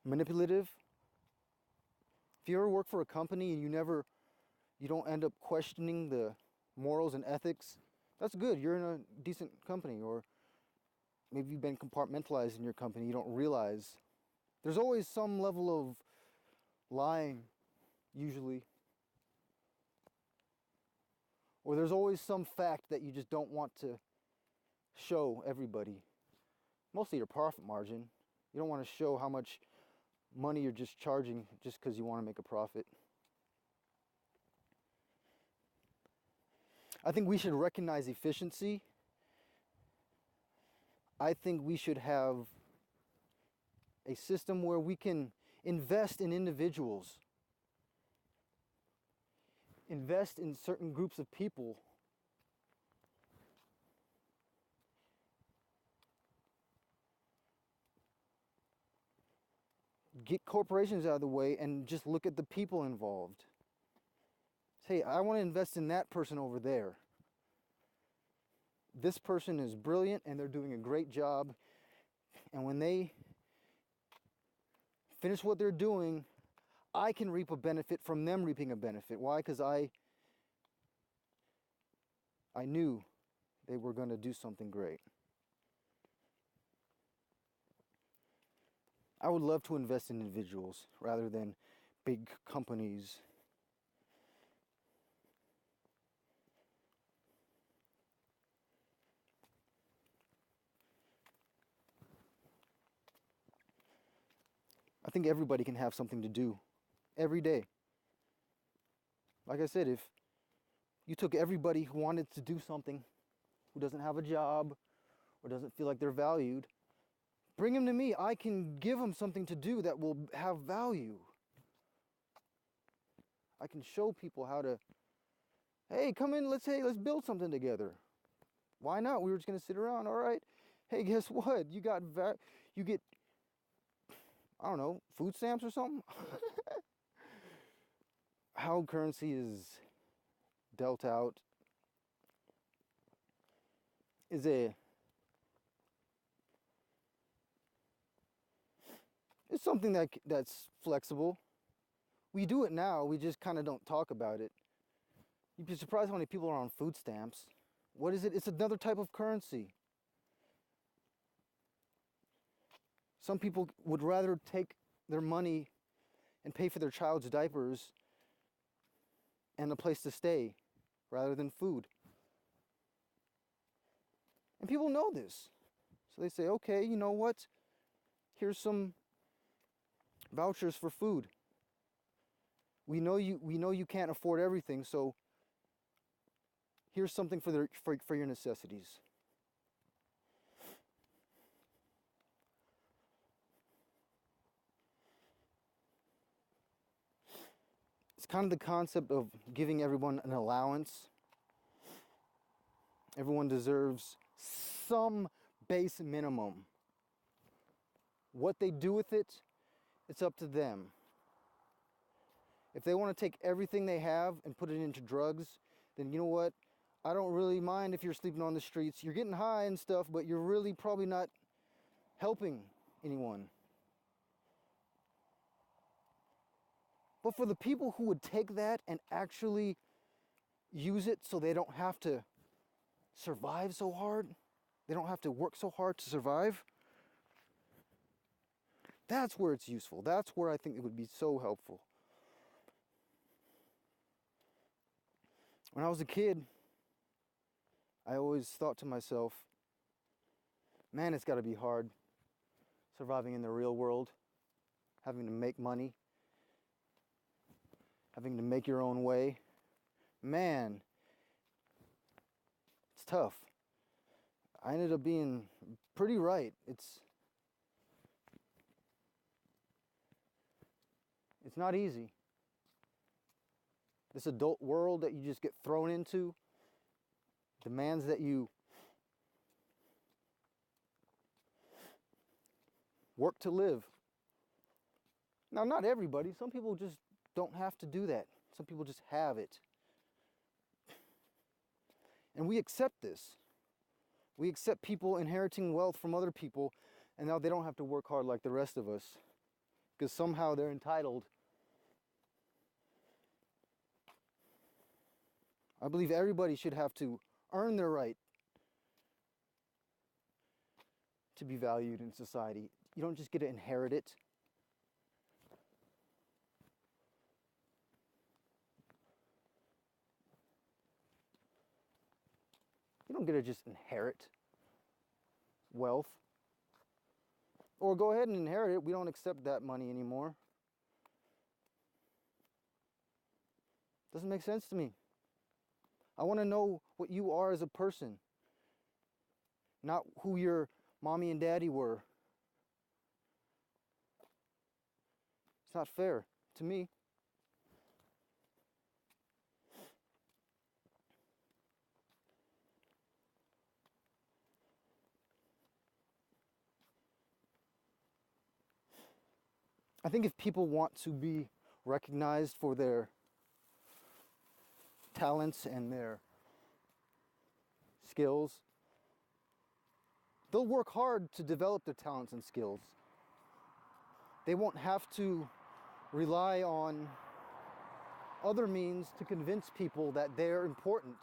manipulative. If you ever work for a company and you don't end up questioning the morals and ethics, that's good. You're in a decent company. Or maybe you've been compartmentalized in your company. You don't realize there's always some level of lying, usually. Or there's always some fact that you just don't want to show everybody. Mostly your profit margin. You don't want to show how much money you're just charging just because you want to make a profit. I think we should recognize efficiency. I think we should have a system where we can invest in individuals, invest in certain groups of people, get corporations out of the way and just look at the people involved. Say, I want to invest in that person over there. This person is brilliant and they're doing a great job. And when they finish what they're doing, I can reap a benefit from them reaping a benefit. Why? Because I knew they were going to do something great. I would love to invest in individuals rather than big companies. I think everybody can have something to do every day. Like I said, if you took everybody who wanted to do something, who doesn't have a job or doesn't feel like they're valued, bring them to me. I can give them something to do that will have value. I can show people how to, hey, come in, let's build something together. Why not? We were just going to sit around. All right. Hey, guess what? You get, I don't know, food stamps or something? How currency is dealt out is it's something that's flexible. We do it now, we just kind of don't talk about it. You'd be surprised how many people are on food stamps. What is it? It's another type of currency. Some people would rather take their money and pay for their child's diapers and a place to stay rather than food. And people know this. So they say, okay, you know what? Here's some vouchers for food. We know you can't afford everything, so here's something for your necessities. It's kind of the concept of giving everyone an allowance. Everyone deserves some base minimum. What they do with it, it's up to them. If they want to take everything they have and put it into drugs, then you know what? I don't really mind if you're sleeping on the streets. You're getting high and stuff, but you're really probably not helping anyone. But for the people who would take that and actually use it so they don't have to survive so hard, they don't have to work so hard to survive, that's where it's useful. That's where I think it would be so helpful. When I was a kid, I always thought to myself, man, it's got to be hard surviving in the real world, having to make money, having to make your own way. Man, it's tough. I ended up being pretty right. It's not easy. This adult world that you just get thrown into demands that you work to live. Now, not everybody. Some people just don't have to do that. Some people just have it. And we accept this. We accept people inheriting wealth from other people, and now they don't have to work hard like the rest of us, because somehow they're entitled. I believe everybody should have to earn their right to be valued in society. You don't just get to inherit it. You don't get to just inherit wealth. Or go ahead and inherit it. We don't accept that money anymore. Doesn't make sense to me. I want to know what you are as a person, not who your mommy and daddy were. It's not fair to me. I think if people want to be recognized for their talents and their skills, they'll work hard to develop their talents and skills. They won't have to rely on other means to convince people that they're important.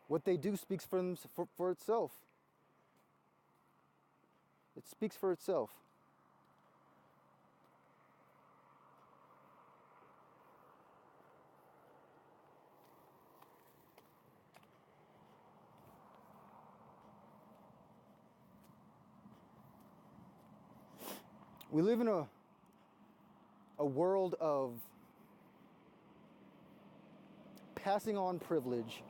What they do speaks for itself. It speaks for itself. We live in a world of passing on privilege.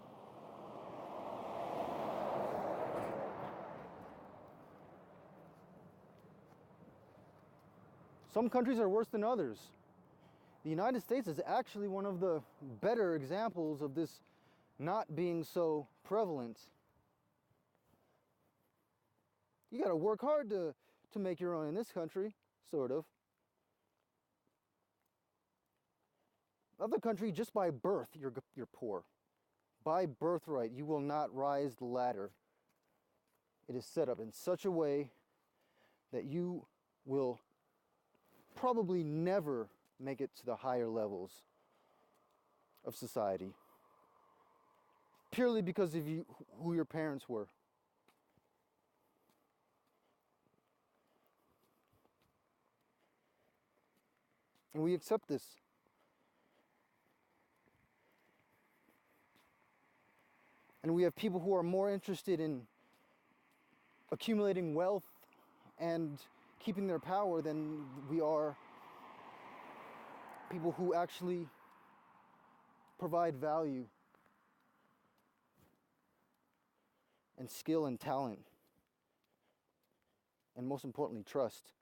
Some countries are worse than others. The United States is actually one of the better examples of this not being so prevalent. You got to work hard to make your own in this country, sort of. Other country, just by birth, you're poor. By birthright, you will not rise the ladder. It is set up in such a way that you will probably never make it to the higher levels of society, purely because of who your parents were. And we accept this. And we have people who are more interested in accumulating wealth and keeping their power than we are people who actually provide value and skill and talent, and most importantly, trust.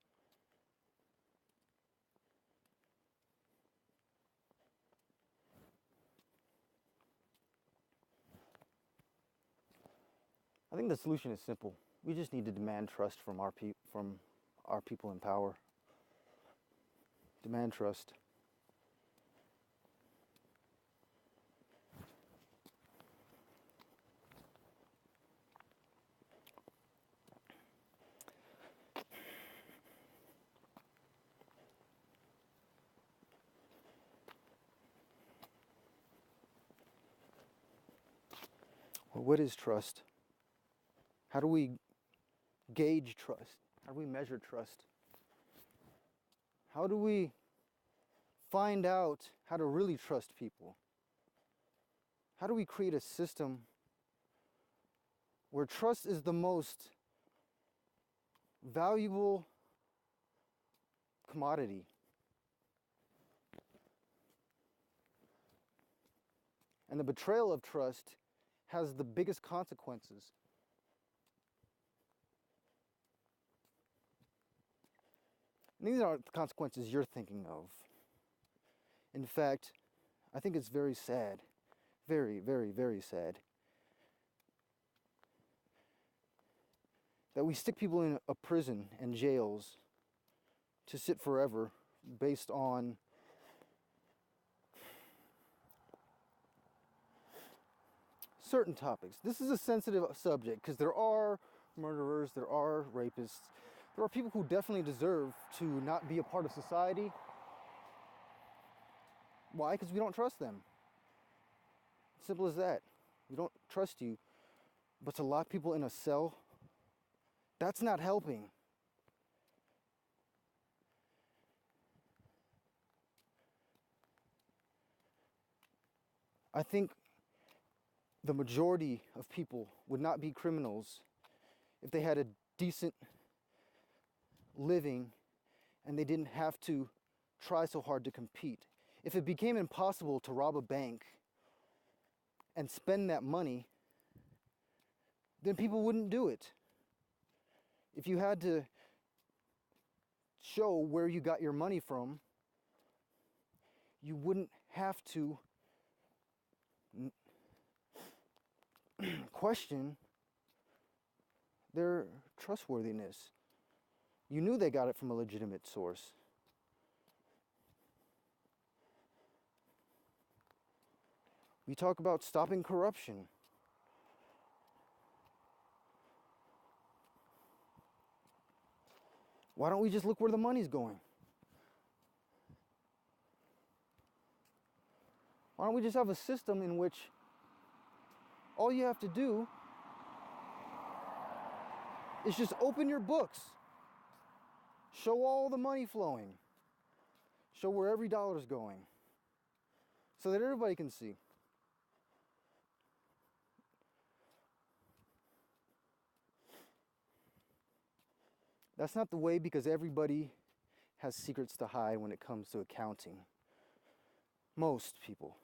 I think the solution is simple. We just need to demand trust from our people in power. Demand trust. Well, what is trust? How do we gauge trust? How do we measure trust? How do we find out how to really trust people? How do we create a system where trust is the most valuable commodity? And the betrayal of trust has the biggest consequences. And these aren't the consequences you're thinking of. In fact, I think it's very sad, very, very, very sad, that we stick people in a prison and jails to sit forever based on certain topics. This is a sensitive subject because there are murderers, there are rapists, there are people who definitely deserve to not be a part of society. Why? Because we don't trust them. Simple as that. We don't trust you. But to lock people in a cell, that's not helping. I think the majority of people would not be criminals if they had a decent living and they didn't have to try so hard to compete. If it became impossible to rob a bank and spend that money, then people wouldn't do it. If you had to show where you got your money from, you wouldn't have to question their trustworthiness. You knew they got it from a legitimate source. We talk about stopping corruption. Why don't we just look where the money's going? Why don't we just have a system in which all you have to do is just open your books, show all the money flowing, show where every dollar is going, so that everybody can see. That's not the way, because everybody has secrets to hide when it comes to accounting. Most people.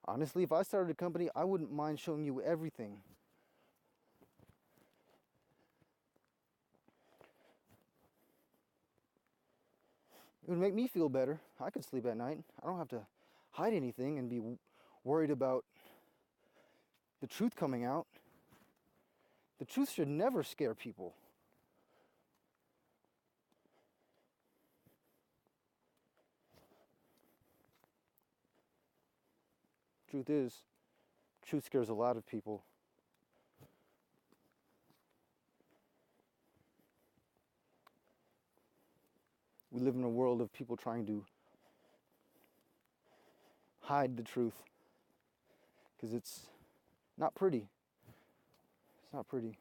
Honestly, if I started a company, I wouldn't mind showing you everything. It would make me feel better. I could sleep at night. I don't have to hide anything and be worried about the truth coming out. The truth should never scare people. Truth is, truth scares a lot of people. We live in a world of people trying to hide the truth because it's not pretty. It's not pretty.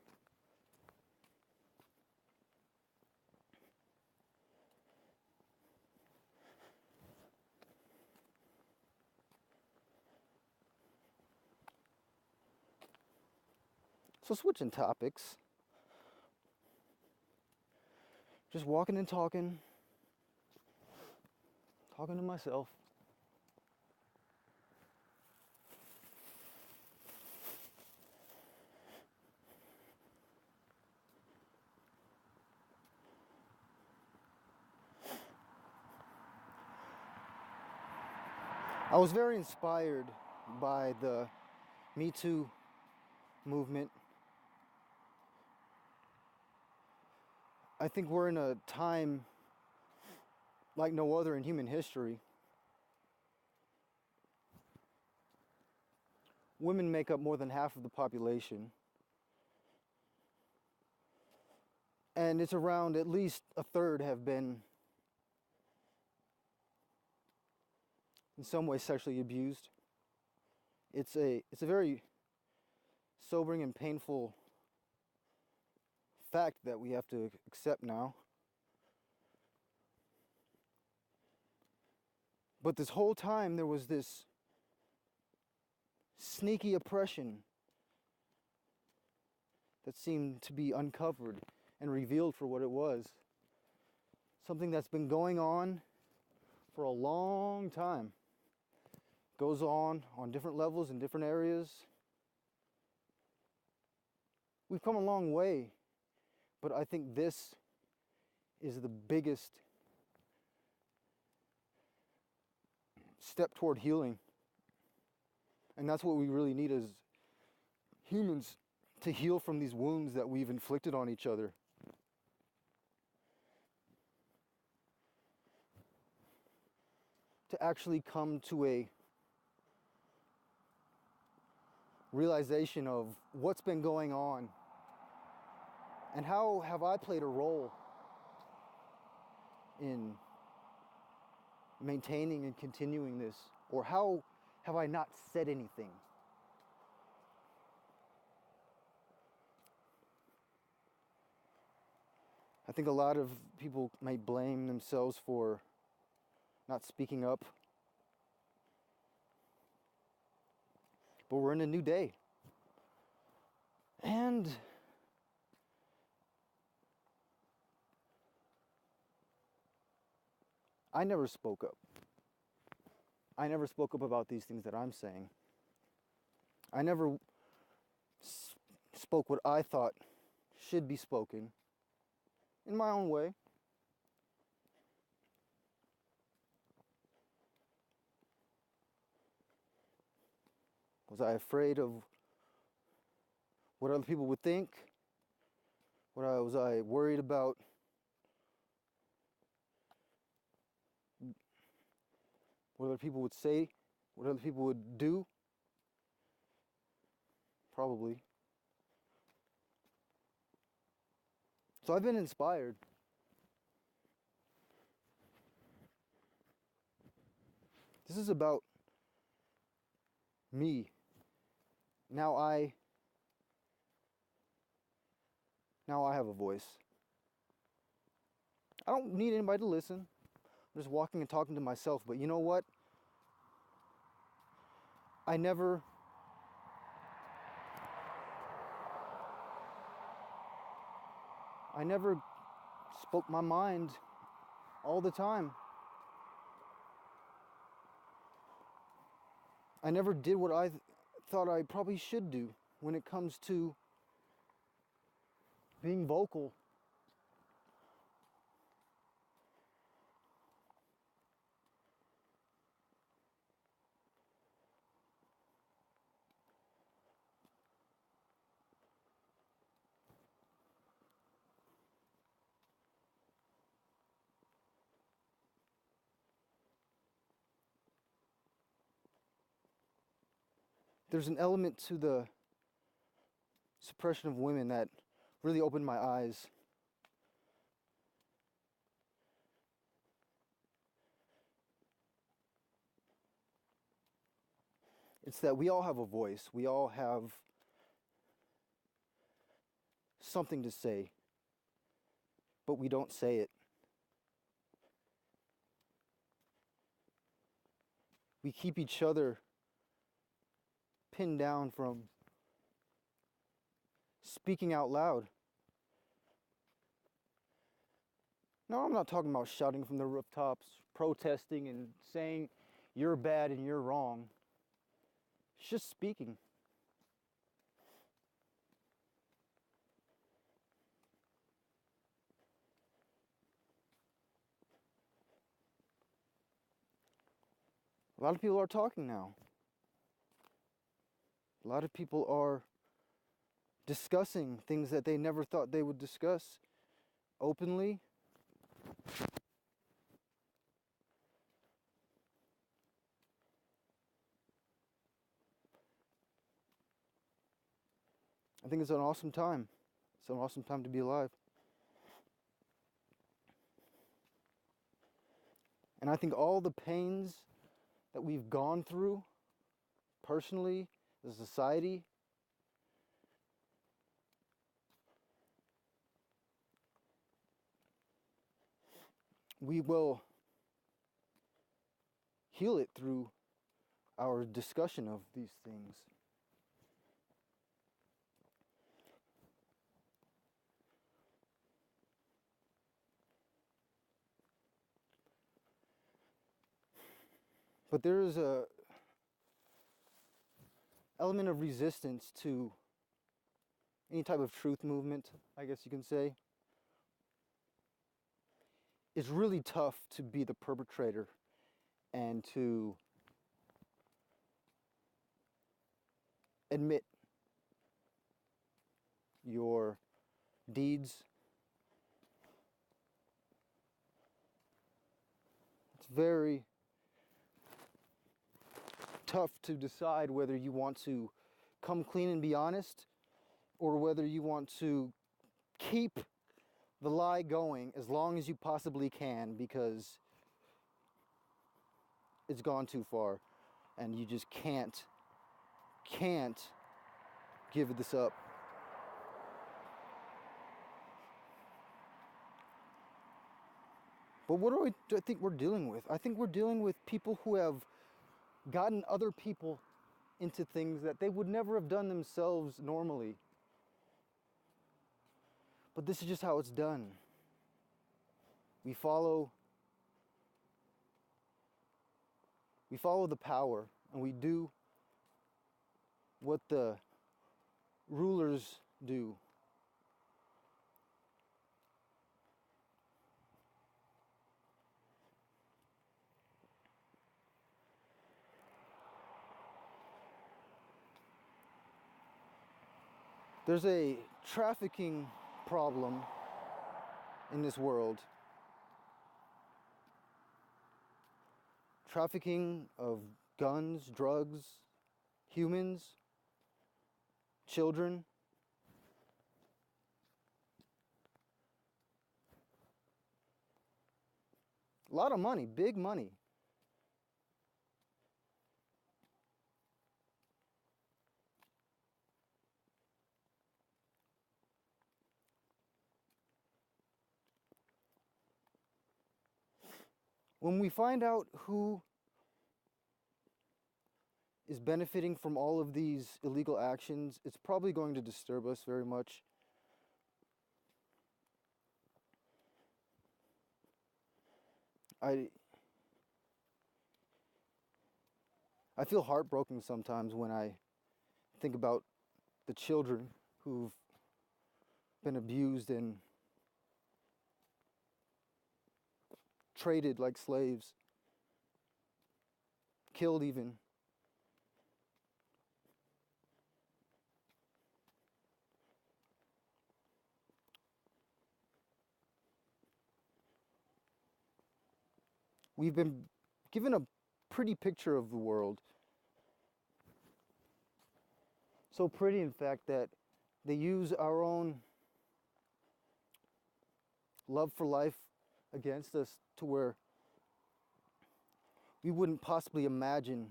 So switching topics, just walking and talking to myself. I was very inspired by the Me Too movement. I think we're in a time like no other in human history. Women make up more than half of the population. And it's around at least a third have been in some way sexually abused. It's a very sobering and painful fact that we have to accept now. But this whole time there was this sneaky oppression that seemed to be uncovered and revealed for what it was. Something that's been going on for a long time. Goes on different levels in different areas. We've come a long way, but I think this is the biggest step toward healing. And that's what we really need as humans, to heal from these wounds that we've inflicted on each other. To actually come to a realization of what's been going on and how have I played a role in maintaining and continuing this, or how have I not said anything? I think a lot of people may blame themselves for not speaking up. But we're in a new day. And I never spoke up. I never spoke up about these things that I'm saying. I never spoke what I thought should be spoken in my own way. Was I afraid of what other people would think? Was I worried about what other people would say? What other people would do? Probably. So I've been inspired. This is about me. Now I have a voice. I don't need anybody to listen. I'm just walking and talking to myself. But you know what? I never spoke my mind all the time. I never did what I thought I probably should do when it comes to being vocal. There's an element to the suppression of women that really opened my eyes. It's that we all have a voice. We all have something to say, but we don't say it. We keep each other pinned down from speaking out loud. No, I'm not talking about shouting from the rooftops, protesting and saying you're bad and you're wrong. It's just speaking. A lot of people are talking now. A lot of people are discussing things that they never thought they would discuss openly. I think it's an awesome time. It's an awesome time to be alive. And I think all the pains that we've gone through personally, as a society, we will heal it through our discussion of these things. But there is a element of resistance to any type of truth movement, I guess you can say. It's really tough to be the perpetrator and to admit your deeds. It's very tough to decide whether you want to come clean and be honest, or whether you want to keep the lie going as long as you possibly can, because it's gone too far and you just can't give this up. But what do I think we're dealing with? I think we're dealing with people who have gotten other people into things that they would never have done themselves normally. But this is just how it's done. We follow the power, and we do what the rulers do. There's a trafficking problem in this world. Trafficking of guns, drugs, humans, children. A lot of money, big money. When we find out who is benefiting from all of these illegal actions, it's probably going to disturb us very much. I feel heartbroken sometimes when I think about the children who've been abused and traded like slaves, killed even. We've been given a pretty picture of the world. So pretty, in fact, that they use our own love for life against us to where we wouldn't possibly imagine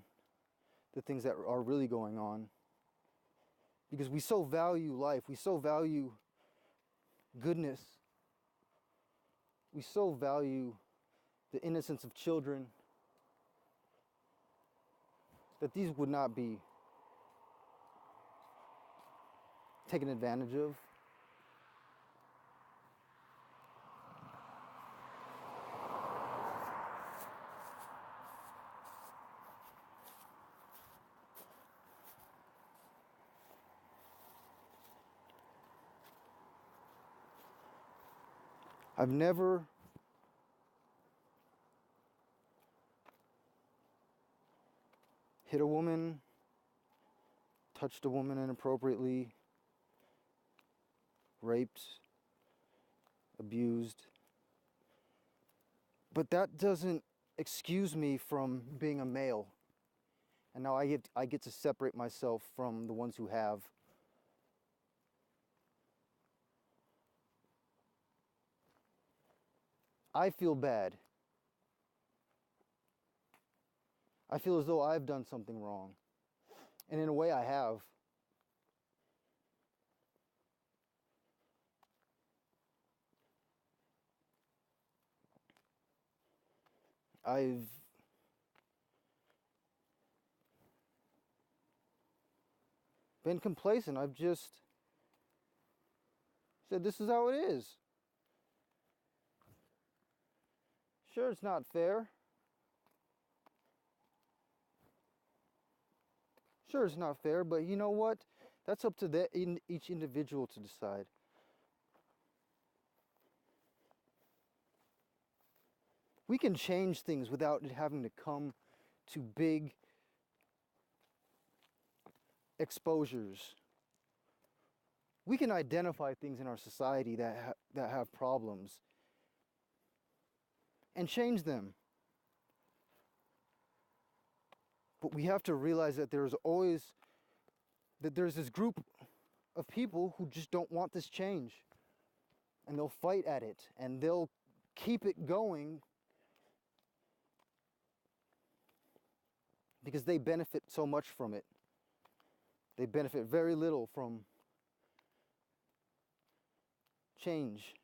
the things that are really going on. Because we so value life, we so value goodness, we so value the innocence of children, that these would not be taken advantage of. I've never hit a woman, touched a woman inappropriately, raped, abused. But that doesn't excuse me from being a male. And now I get to separate myself from the ones who have. I feel bad. I feel as though I've done something wrong. And in a way I have. I've been complacent. I've just said this is how it is. Sure, it's not fair. Sure, it's not fair, but you know what? That's up to each individual to decide. We can change things without it having to come to big exposures. We can identify things in our society that have problems and change them. But we have to realize that there's this group of people who just don't want this change. And they'll fight at it, and they'll keep it going because they benefit so much from it. They benefit very little from change.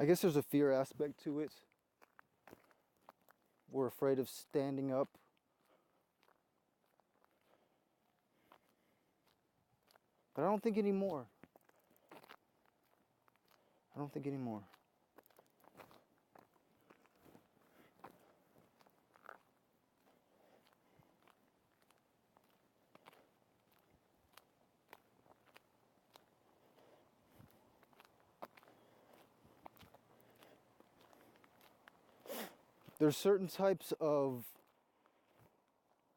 I guess there's a fear aspect to it. We're afraid of standing up. But I don't think anymore. I don't think anymore. There's certain types of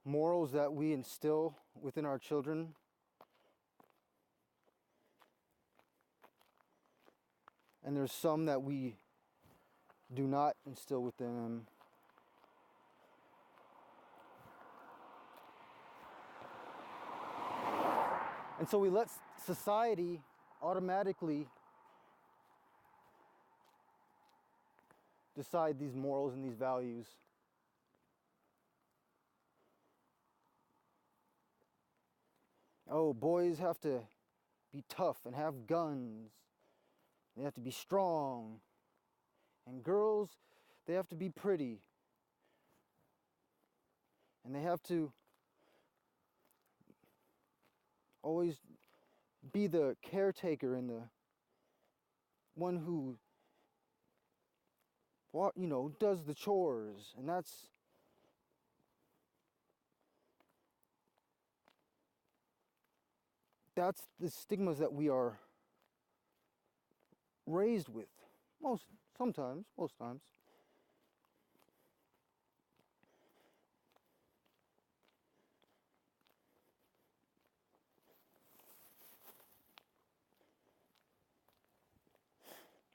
morals that we instill within our children. And there's some that we do not instill within them. And so we let society automatically decide these morals and these values. Oh, boys have to be tough and have guns. They have to be strong. And girls, they have to be pretty. And they have to always be the caretaker and the one who, does the chores. And that's the stigmas that we are raised with. Most times.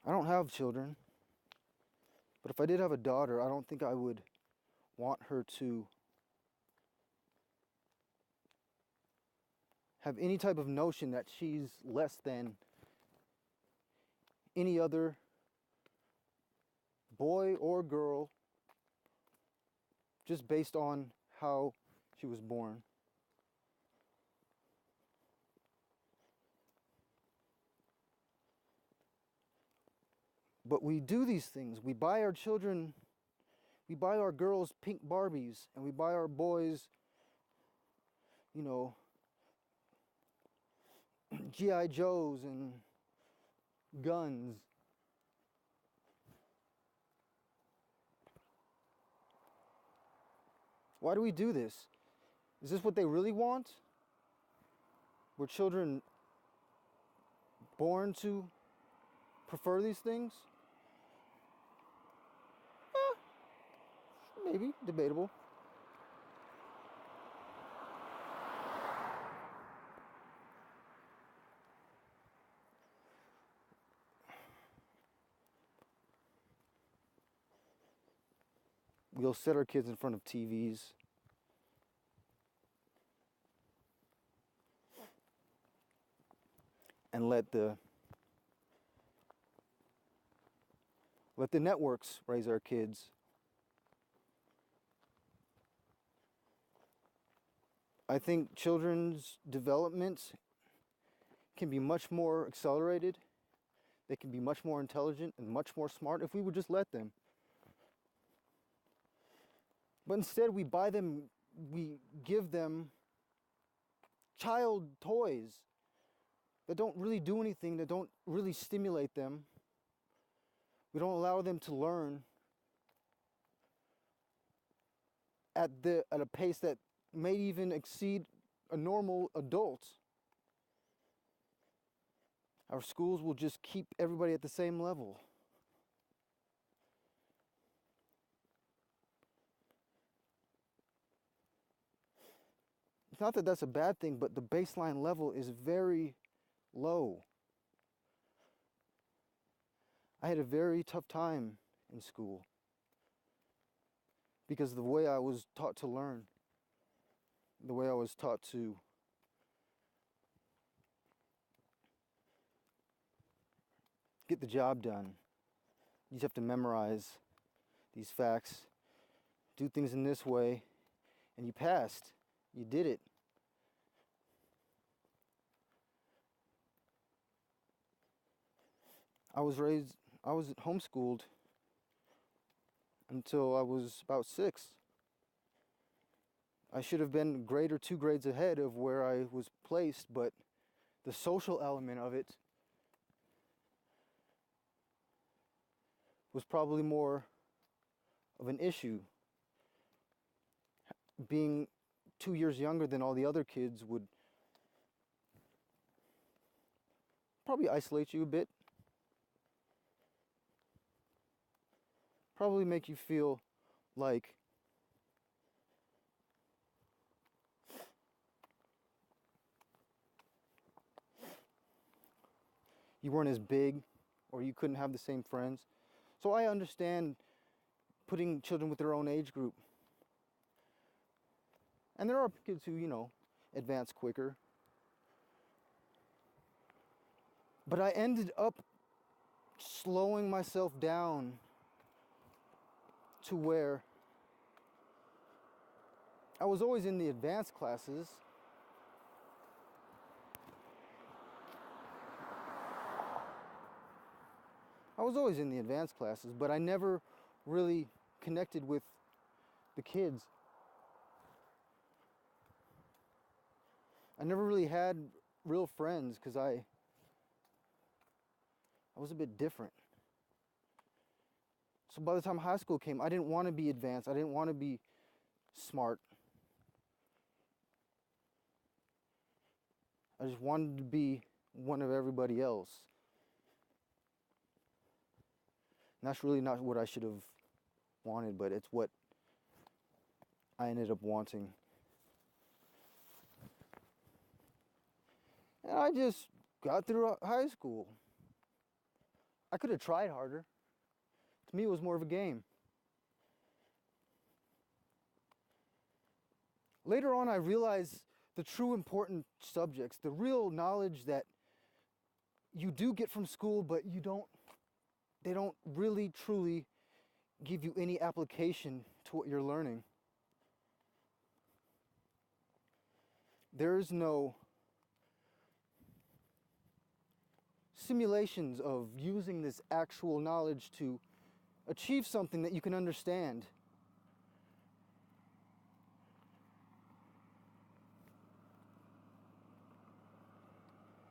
I don't have children, but if I did have a daughter, I don't think I would want her to have any type of notion that she's less than any other boy or girl just based on how she was born. But we do these things. We buy our girls pink Barbies, and we buy our boys, G.I. Joes and guns. Why do we do this? Is this what they really want? Were children born to prefer these things? Maybe, debatable. We'll set our kids in front of TVs and let the networks raise our kids. I think children's development can be much more accelerated. They can be much more intelligent and much more smart if we would just let them. But instead we give them child toys that don't really do anything, that don't really stimulate them. We don't allow them to learn at a pace that may even exceed a normal adult. Our schools will just keep everybody at the same level. It's not that that's a bad thing, but the baseline level is very low. I had a very tough time in school because of the way I was taught to learn, the way I was taught to get the job done. You just have to memorize these facts, do things in this way, and you passed. You did it. I was homeschooled until I was about 6. I should have been a grade or 2 grades ahead of where I was placed, but the social element of it was probably more of an issue. Being 2 years younger than all the other kids would probably isolate you a bit. Probably make you feel like you weren't as big or you couldn't have the same friends. So I understand putting children with their own age group. And there are kids who, advance quicker. But I ended up slowing myself down to where I was always in the advanced classes. But I never really connected with the kids. I never really had real friends because I was a bit different. So by the time high school came, I didn't want to be advanced. I didn't want to be smart. I just wanted to be one of everybody else. And that's really not what I should have wanted, but it's what I ended up wanting. And I just got through high school. I could have tried harder. To me, it was more of a game. Later on, I realized the true important subjects, the real knowledge that you do get from school, but they don't really, truly give you any application to what you're learning. There is no simulations of using this actual knowledge to achieve something that you can understand.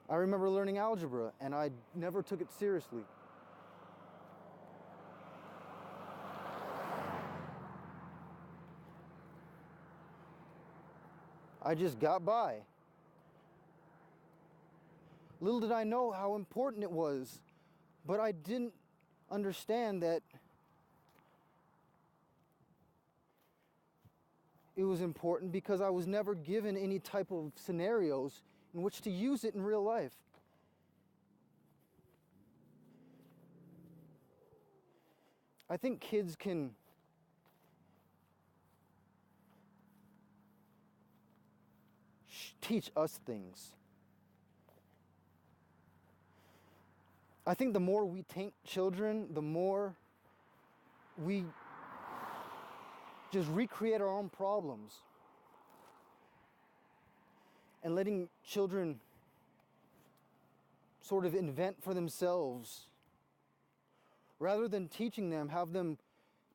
I remember learning algebra, and I never took it seriously. I just got by. Little did I know how important it was, but I didn't understand that it was important because I was never given any type of scenarios in which to use it in real life. I think kids can teach us things. I think the more we taint children, the more we just recreate our own problems. And letting children sort of invent for themselves, rather than teaching them, have them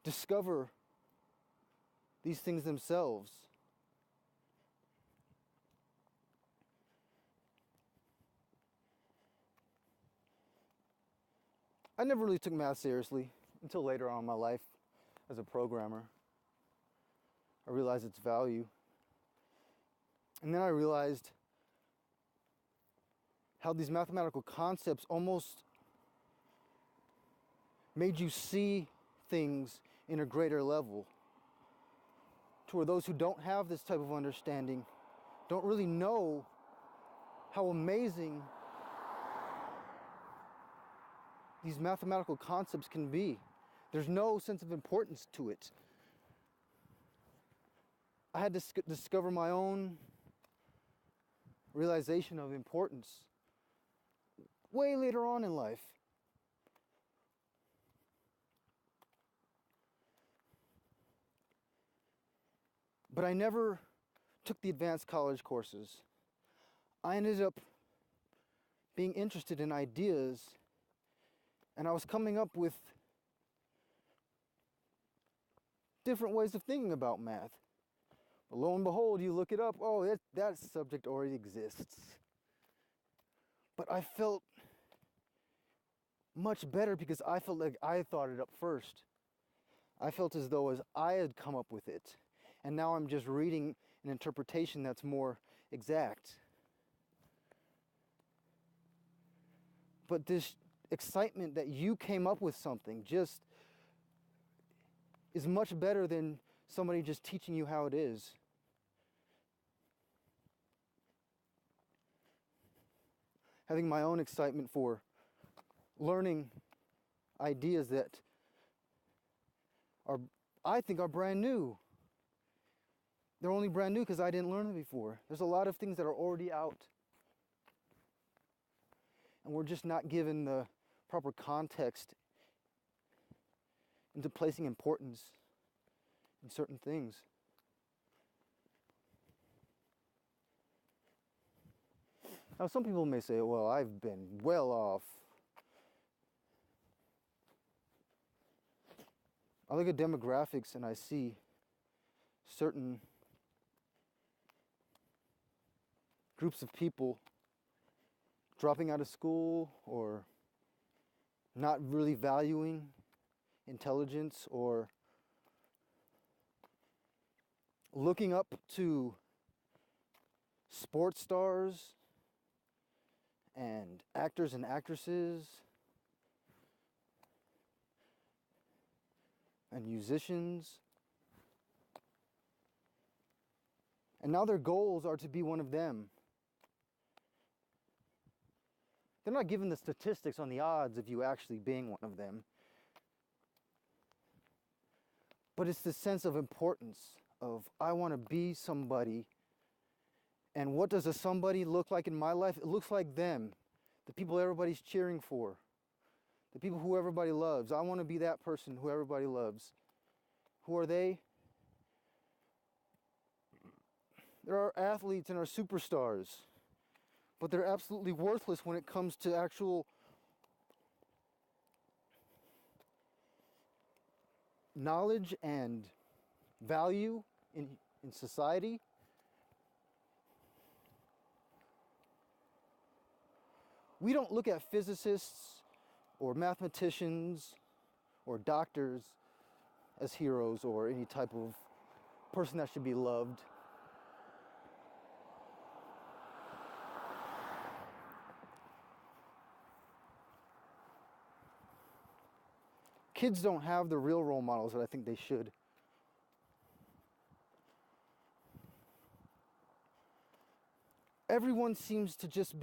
discover these things themselves. I never really took math seriously until later on in my life as a programmer. I realized its value. And then I realized how these mathematical concepts almost made you see things in a greater level. To where those who don't have this type of understanding don't really know how amazing these mathematical concepts can be. There's no sense of importance to it. I had to discover my own realization of importance way later on in life. But I never took the advanced college courses. I ended up being interested in ideas, and I was coming up with different ways of thinking about math. But lo and behold, you look it up, oh, that subject already exists. But I felt much better because I felt like I thought it up first. I felt as though as I had come up with it. And now I'm just reading an interpretation that's more exact. But this excitement that you came up with something just is much better than somebody just teaching you how it is. Having my own excitement for learning ideas that I think are brand new. They're only brand new because I didn't learn them before. There's a lot of things that are already out. And we're just not given the proper context into placing importance in certain things. Now, some people may say, well, I've been well off. I look at demographics and I see certain groups of people dropping out of school or not really valuing intelligence or looking up to sports stars and actors and actresses and musicians. And now their goals are to be one of them. They're not given the statistics on the odds of you actually being one of them. But it's the sense of importance of, I want to be somebody. And what does a somebody look like in my life? It looks like them, the people everybody's cheering for, the people who everybody loves. I want to be that person who everybody loves. Who are they? There are athletes and are superstars, but they're absolutely worthless when it comes to actual knowledge and value in society. We don't look at physicists or mathematicians or doctors as heroes or any type of person that should be loved. Kids don't have the real role models that I think they should. Everyone seems to just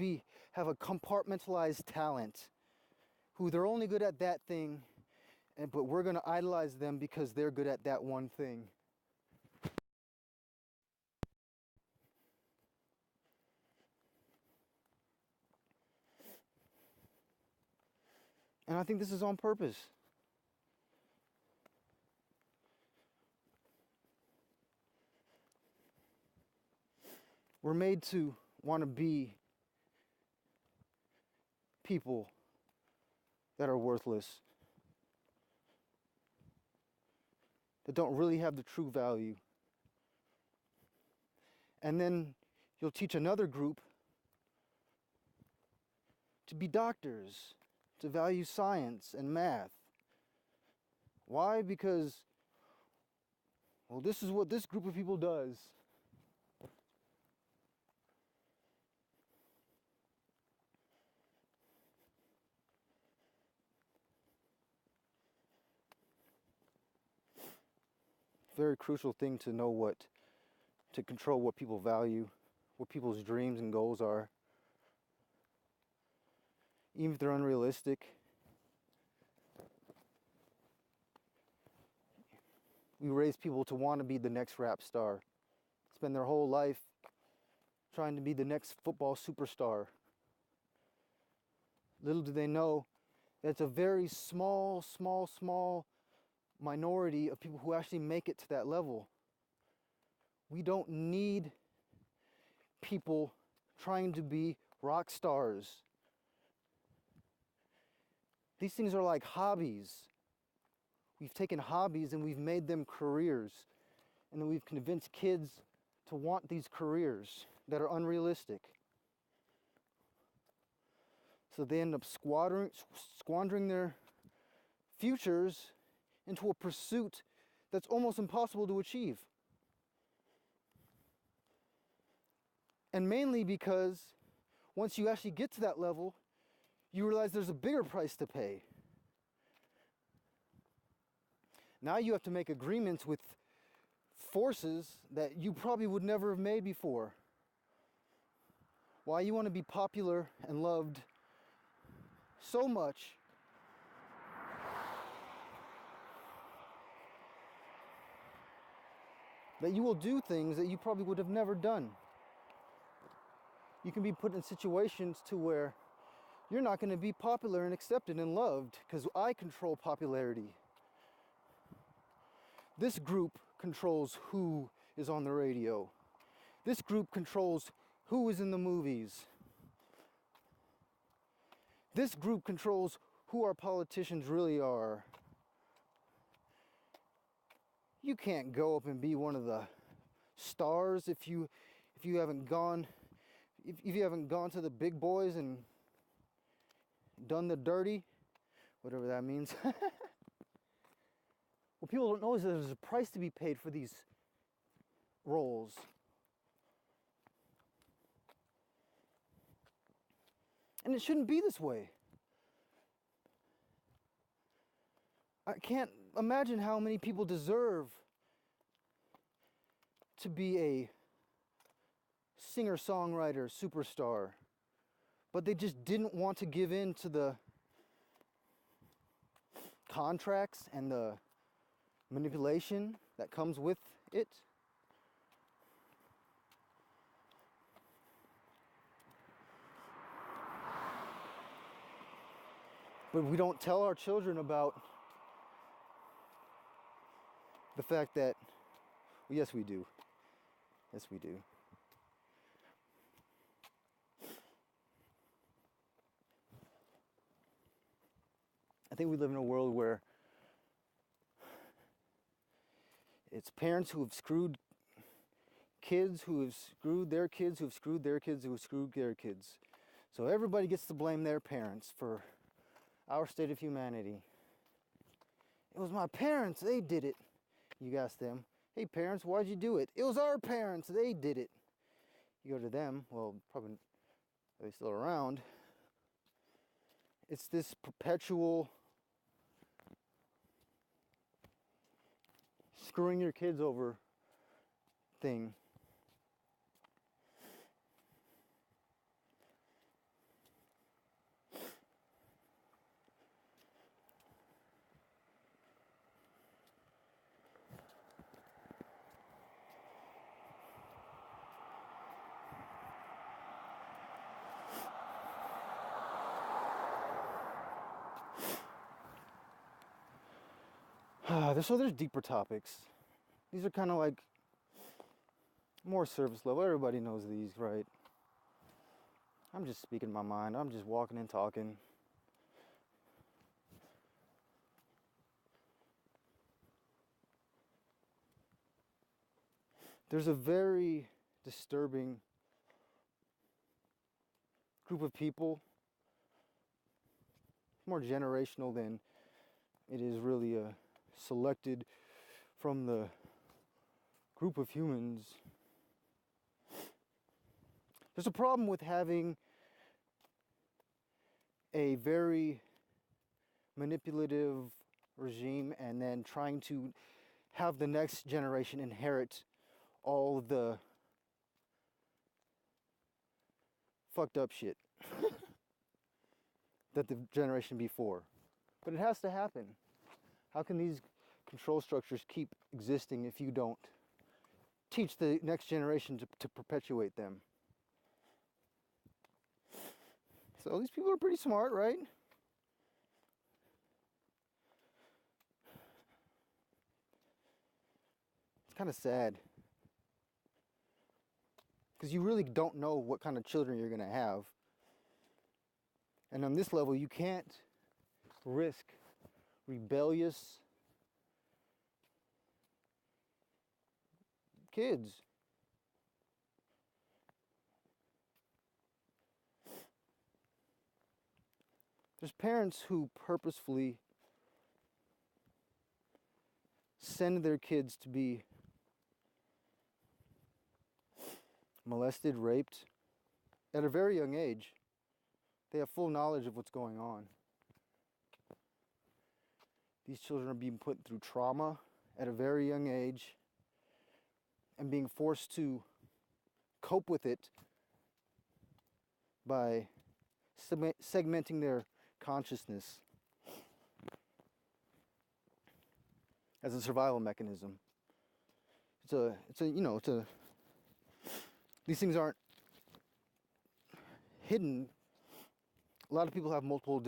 have a compartmentalized talent, who they're only good at that thing, but we're going to idolize them because they're good at that one thing. And I think this is on purpose. We're made to want to be people that are worthless, that don't really have the true value. And then you'll teach another group to be doctors, to value science and math. Why? Because, well, this is what this group of people does. Very crucial thing to know to control what people value, what people's dreams and goals are. Even if they're unrealistic. We raise people to want to be the next rap star, spend their whole life trying to be the next football superstar. Little do they know that's a very small minority of people who actually make it to that level. We don't need people trying to be rock stars. These things are like hobbies. We've taken hobbies and we've made them careers. And then we've convinced kids to want these careers that are unrealistic. So they end up squandering their futures into a pursuit that's almost impossible to achieve. And mainly because once you actually get to that level, you realize there's a bigger price to pay. Now you have to make agreements with forces that you probably would never have made before. Why you want to be popular and loved so much that you will do things that you probably would have never done. You can be put in situations to where you're not going to be popular and accepted and loved because I control popularity. This group controls who is on the radio. This group controls who is in the movies. This group controls who our politicians really are. You can't go up and be one of the stars if you haven't gone to the big boys and done the dirty, whatever that means. What people don't know is that there's a price to be paid for these roles. And it shouldn't be this way. I can't imagine how many people deserve to be a singer-songwriter superstar, but they just didn't want to give in to the contracts and the manipulation that comes with it. But we don't tell our children about the fact that, well, yes we do. Yes we do. I think we live in a world where it's parents who have screwed kids, who have screwed their kids, who have screwed their kids, who have screwed their kids. So everybody gets to blame their parents for our state of humanity. It was my parents, they did it. You ask them, hey parents, why'd you do it? It was our parents, they did it. You go to them, well, probably, are they still around? It's this perpetual screwing your kids over thing. So there's deeper topics. These are kind of like more surface level. Everybody knows these, right? I'm just speaking my mind. I'm just walking and talking. There's a very disturbing group of people, more generational than it is really selected from the group of humans. There's a problem with having a very manipulative regime and then trying to have the next generation inherit all the fucked up shit that the generation before. But it has to happen. How can these control structures keep existing if you don't teach the next generation to perpetuate them? So these people are pretty smart, right? It's kind of sad. Because you really don't know what kind of children you're going to have. And on this level, you can't risk rebellious kids. There's parents who purposefully send their kids to be molested, raped at a very young age. They have full knowledge of what's going on. These children are being put through trauma at a very young age and being forced to cope with it by segmenting their consciousness as a survival mechanism. These things aren't hidden. A lot of people have multiple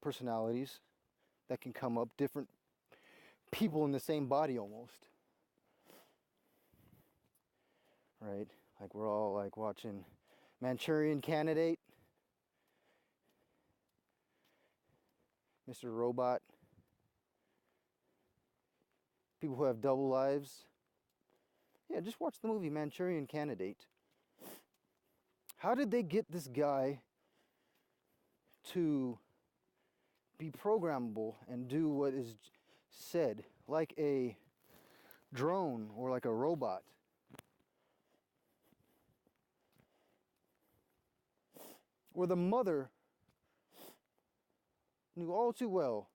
personalities that can come up, different people in the same body almost. Right? Like we're all like watching Manchurian Candidate, Mr. Robot, people who have double lives. Yeah, just watch the movie Manchurian Candidate. How did they get this guy to be programmable and do what is said like a drone or like a robot? Where the mother knew all too well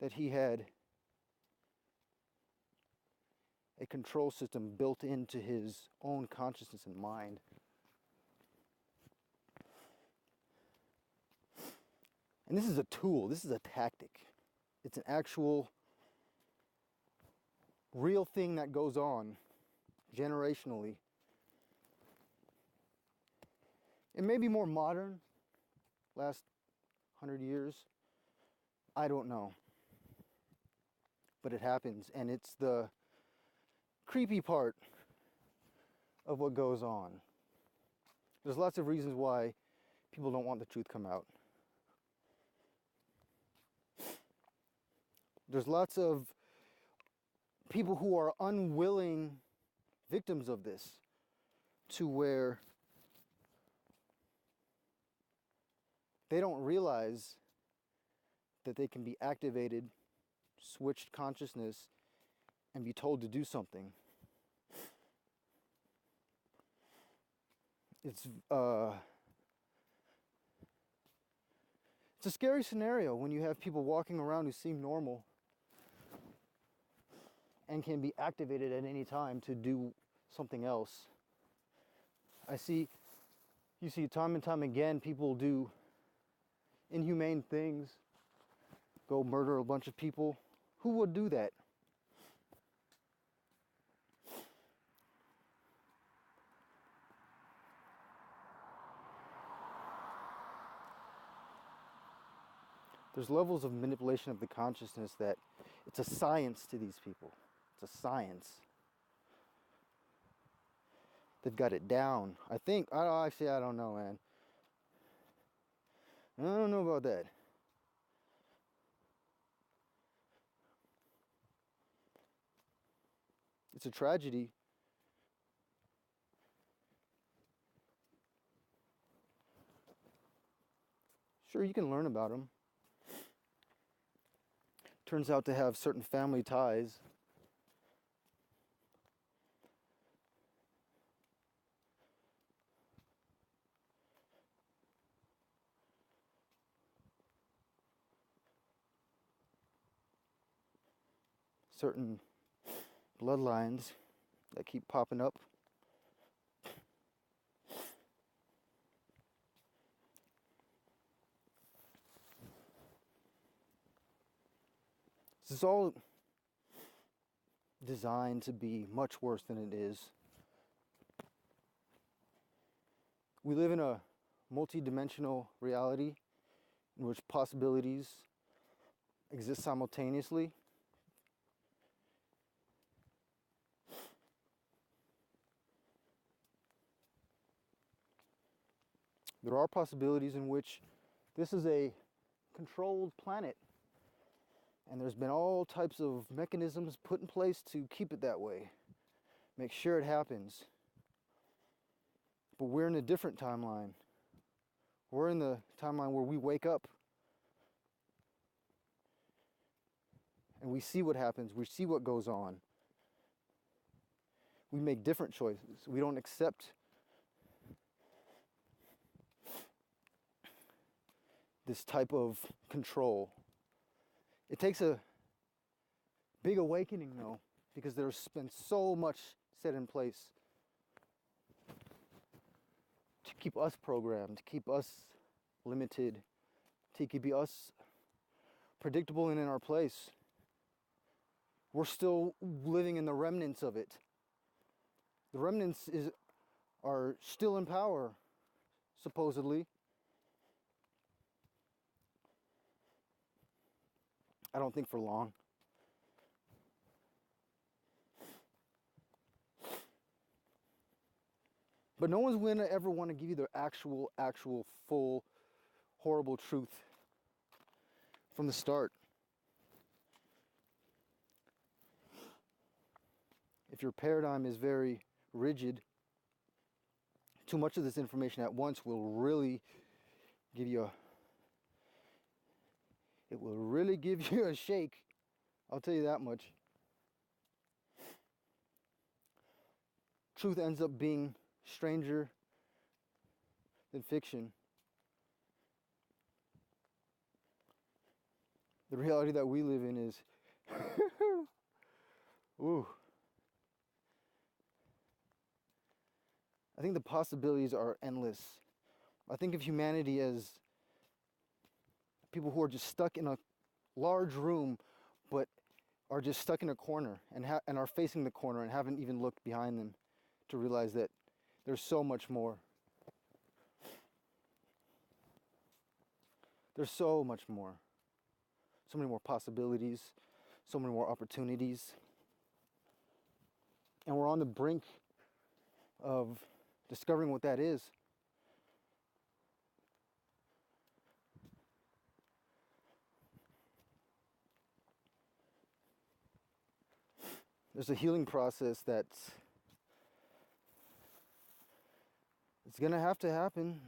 that he had a control system built into his own consciousness and mind. And this is a tool, this is a tactic. It's an actual real thing that goes on generationally. It may be more modern, last 100 years. I don't know. But it happens, and it's the creepy part of what goes on. There's lots of reasons why people don't want the truth come out. There's lots of people who are unwilling victims of this, to where they don't realize that they can be activated, switched consciousness, and be told to do something. It's a scary scenario when you have people walking around who seem normal and can be activated at any time to do something else. You see time and time again, people do inhumane things, go murder a bunch of people. Who would do that? There's levels of manipulation of the consciousness that it's a science to these people. It's a science. They've got it down. I think, I don't know, man. I don't know about that. It's a tragedy. Sure, you can learn about them. Turns out to have certain family ties. Certain bloodlines that keep popping up. This is all designed to be much worse than it is. We live in a multi-dimensional reality in which possibilities exist simultaneously. There are possibilities in which this is a controlled planet, and there's been all types of mechanisms put in place to keep it that way, make sure it happens. But we're in a different timeline. We're in the timeline where we wake up and we see what happens, we see what goes on. We make different choices. We don't accept this type of control. It takes a big awakening, though, because there's been so much set in place to keep us programmed, to keep us limited, to keep us predictable and in our place. We're still living in the remnants of it. The remnants are still in power, supposedly. I don't think for long. But no one's gonna ever want to give you the actual, full, horrible truth from the start. If your paradigm is very rigid, too much of this information at once will really give you a shake. I'll tell you that much. Truth ends up being stranger than fiction. The reality that we live in is ooh. I think the possibilities are endless. I think of humanity as people who are just stuck in a large room, but are just stuck in a corner and are facing the corner and haven't even looked behind them to realize that there's so much more. There's so much more. So many more possibilities, so many more opportunities. And we're on the brink of discovering what that is. There's a healing process that's gonna have to happen.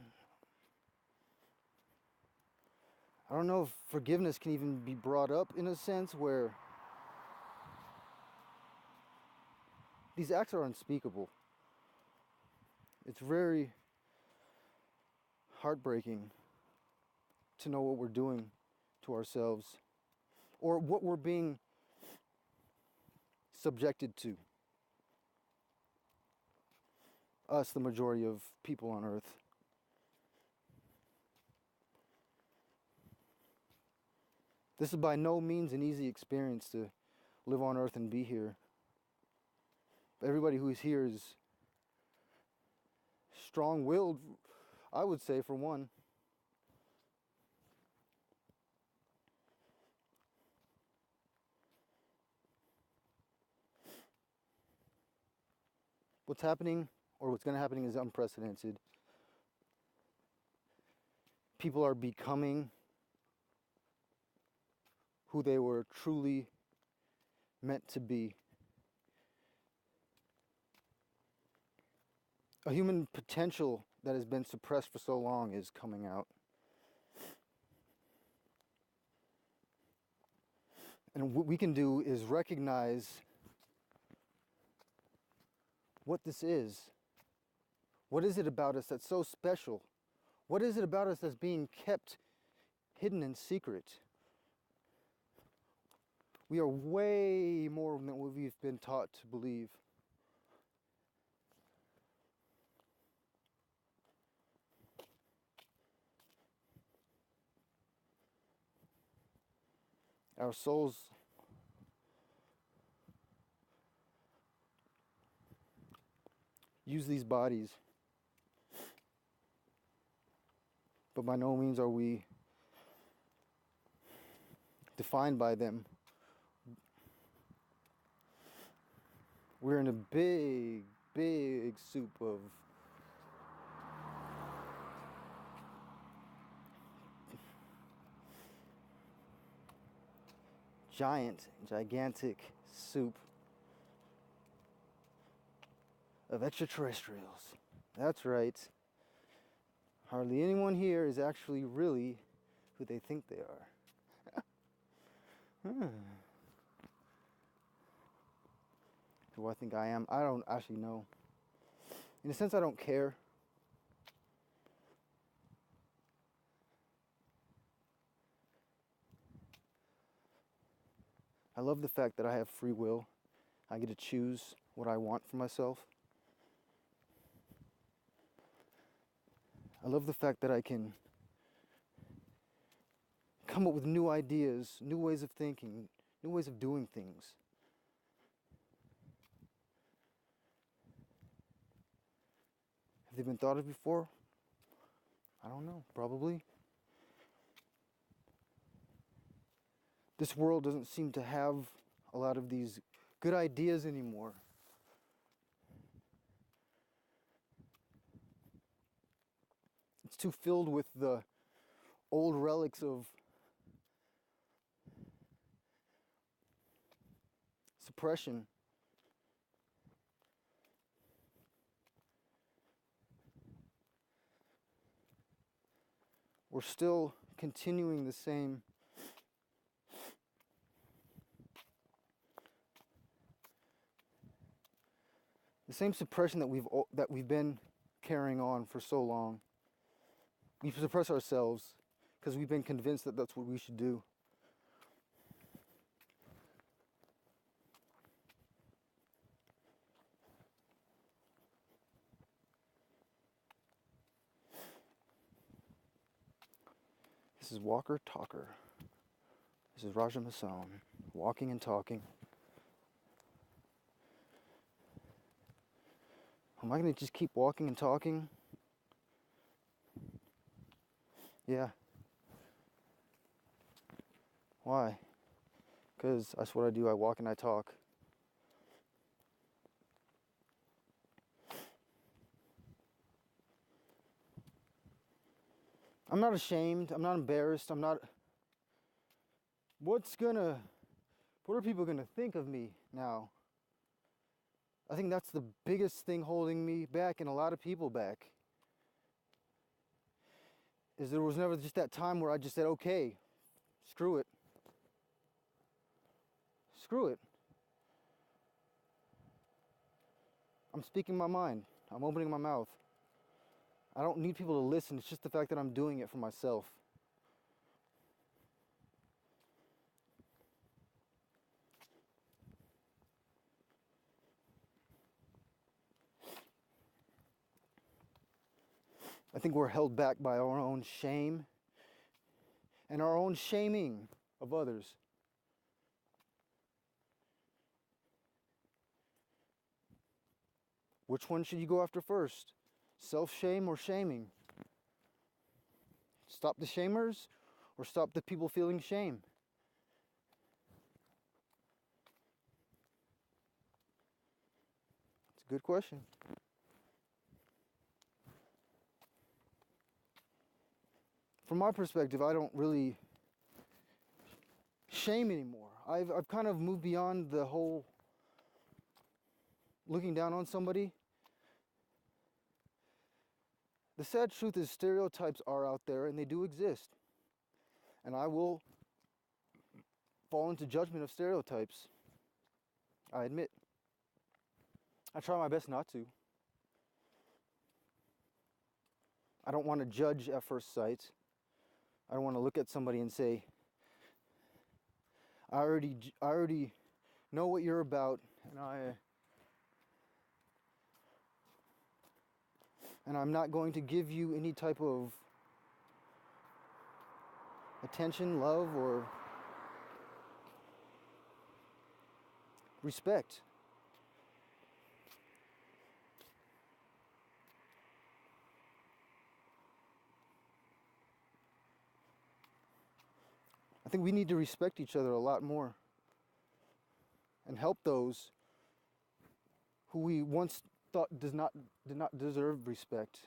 I don't know if forgiveness can even be brought up in a sense where these acts are unspeakable. It's very heartbreaking to know what we're doing to ourselves or what we're being subjected to. Us, the majority of people on Earth. This is by no means an easy experience to live on Earth and be here. Everybody who is here is strong-willed, I would say, for one. what's happening or what's going to happen is unprecedented. People are becoming who they were truly meant to be. A human potential that has been suppressed for so long is coming out. And what we can do is recognize what this is. What is it about us that's so special? What is it about us that's being kept hidden in secret? We are way more than what we've been taught to believe. Our souls use these bodies, but by no means are we defined by them. We're in a big, big soup of gigantic soup of extraterrestrials. That's right. Hardly anyone here is actually really who they think they are. Who I think I am, I don't actually know. In a sense, I don't care. I love the fact that I have free will. I get to choose what I want for myself. I love the fact that I can come up with new ideas, new ways of thinking, new ways of doing things. Have they been thought of before? I don't know, probably. This world doesn't seem to have a lot of these good ideas anymore. It's too filled with the old relics of suppression. We're still continuing the same suppression that we've been carrying on for so long. We suppress ourselves because we've been convinced that that's what we should do. This is Walker Talker. This is Raja Masson, walking and talking. Am I going to just keep walking and talking? Yeah. Why? Because that's what I do. I walk and I talk. I'm not ashamed. I'm not embarrassed. What are people gonna think of me now? I think that's the biggest thing holding me back and a lot of people back. Is there was never just that time where I just said, okay, screw it. Screw it. I'm speaking my mind. I'm opening my mouth. I don't need people to listen. It's just the fact that I'm doing it for myself. I think we're held back by our own shame and our own shaming of others. Which one should you go after first? Self-shame or shaming? Stop the shamers or stop the people feeling shame? It's a Good question. From my perspective, I don't really shame anymore. I've kind of moved beyond the whole looking down on somebody. The sad truth is stereotypes are out there and they do exist. And I will fall into judgment of stereotypes. I admit. I try my best not to. I don't want to judge at first sight. I don't want to look at somebody and say, I already know what you're about, and I'm not going to give you any type of attention, love, or respect. I think we need to respect each other a lot more and help those who we once thought did not deserve respect.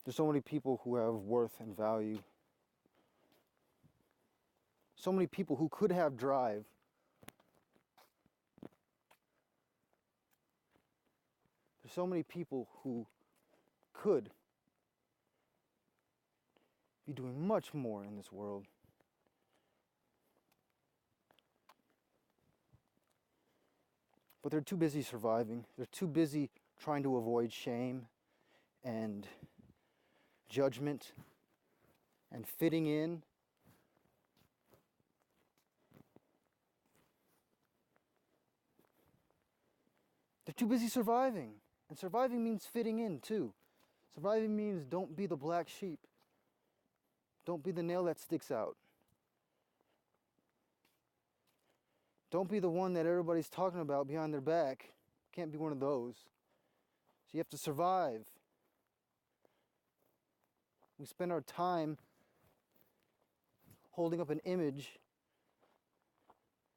There's so many people who have worth and value. So many people who could have drive. There's so many people who could be doing much more in this world. But they're too busy surviving. They're too busy trying to avoid shame and judgment and fitting in. They're too busy surviving. And surviving means fitting in too. Surviving means don't be the black sheep. Don't be the nail that sticks out. Don't be the one that everybody's talking about behind their back. Can't be one of those. So you have to survive. We spend our time holding up an image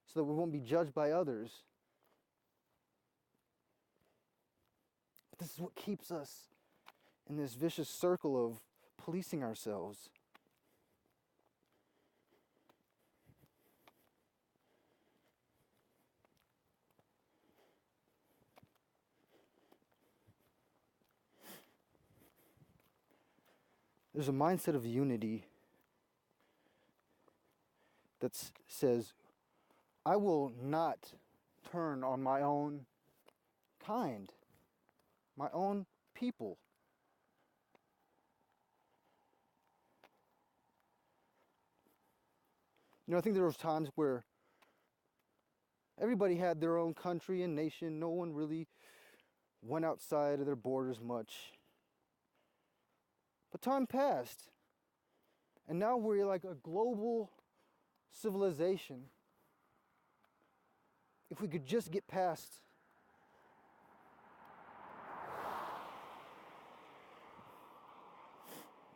so that we won't be judged by others. But this is what keeps us in this vicious circle of policing ourselves. There's a mindset of unity that says, I will not turn on my own kind, my own people. You know, I think there was times where everybody had their own country and nation. No one really went outside of their borders much. But time passed, and now we're like a global civilization. If we could just get past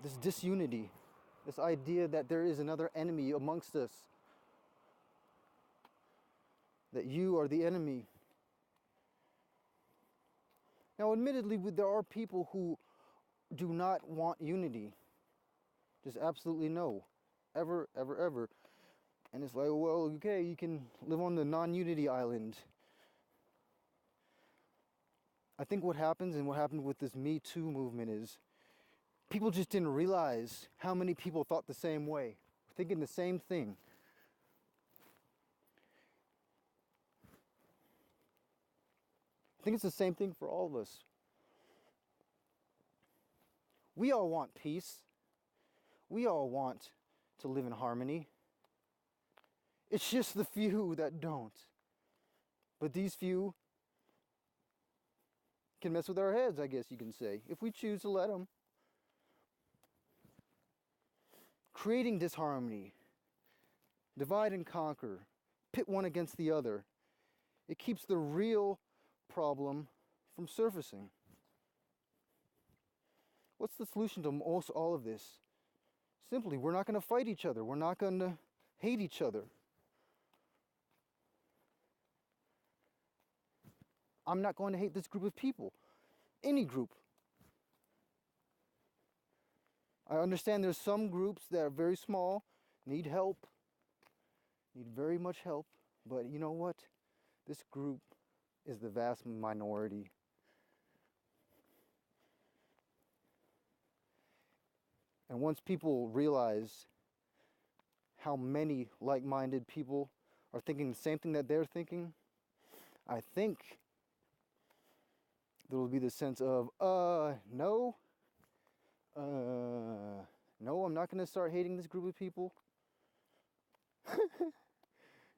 this disunity, this idea that there is another enemy amongst us, that you are the enemy. Now, admittedly, there are people who do not want unity. Just absolutely no. Ever, ever, ever. And it's like, well, okay, you can live on the non-unity island. I think what happens, and what happened with this Me Too movement, is people just didn't realize how many people thought the same way, thinking the same thing. I think it's the same thing for all of us. We all want peace. We all want to live in harmony. It's just the few that don't. But these few can mess with our heads, I guess you can say, if we choose to let them. creating disharmony, divide and conquer, pit one against the other. It keeps the real problem from surfacing. What's the solution to most all of this? Simply, we're not going to fight each other. We're not going to hate each other. I'm not going to hate this group of people. Any group. I understand there's some groups that are very small, need help, need very much help, but you know what? This group is the vast minority. And once people realize how many like-minded people are thinking the same thing that they're thinking, I think there will be this sense of, no, I'm not going to start hating this group of people.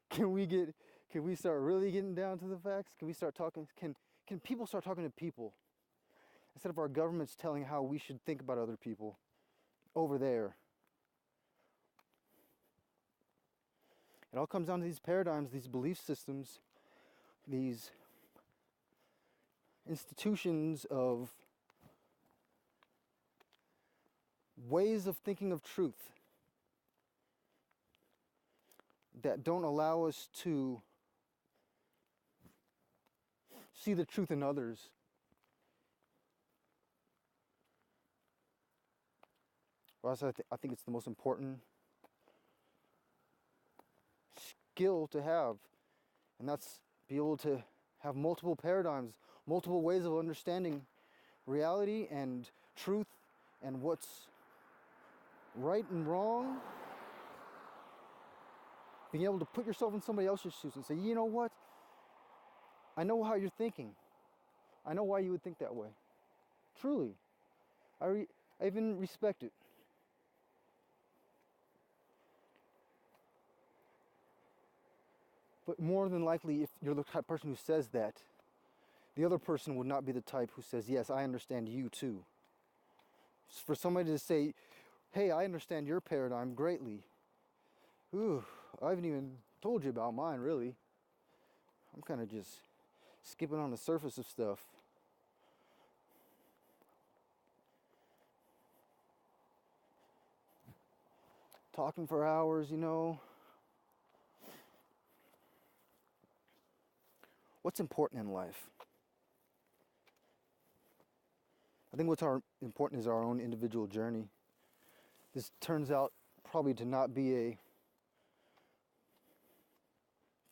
Can we start really getting down to the facts? Can we start talking, can people start talking to people? Instead of our governments telling how we should think about other people over there. It all comes down to these paradigms, these belief systems, these institutions of ways of thinking of truth that don't allow us to see the truth in others. For us, I think it's the most important skill to have, and that's be able to have multiple paradigms, multiple ways of understanding reality and truth and what's right and wrong. Being able to put yourself in somebody else's shoes and say, you know what? I know how you're thinking. I know why you would think that way. Truly. I even respect it. But more than likely, if you're the type of person who says that, the other person would not be the type who says, yes, I understand you too. For somebody to say, hey, I understand your paradigm greatly. Ooh, I haven't even told you about mine, really. I'm kind of just skipping on the surface of stuff. Talking for hours, you know. What's important in life? I think what's important is our own individual journey. This turns out probably to not be a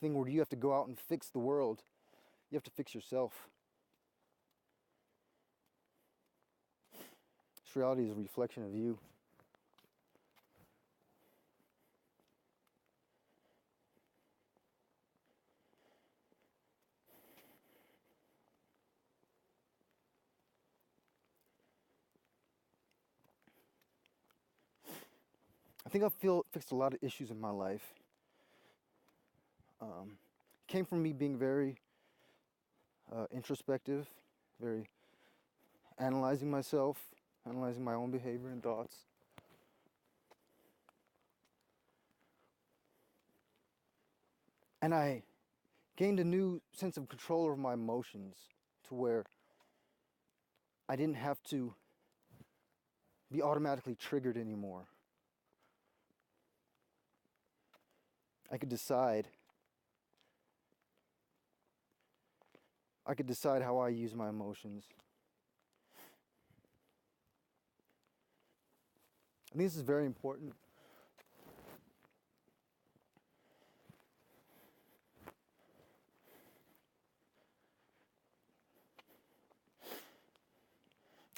thing where you have to go out and fix the world. You have to fix yourself. This reality is a reflection of you. I think I fixed a lot of issues in my life. Came from me being very introspective, very analyzing myself, analyzing my own behavior and thoughts. And I gained a new sense of control over my emotions to where I didn't have to be automatically triggered anymore. I could decide how I use my emotions. I think this is very important.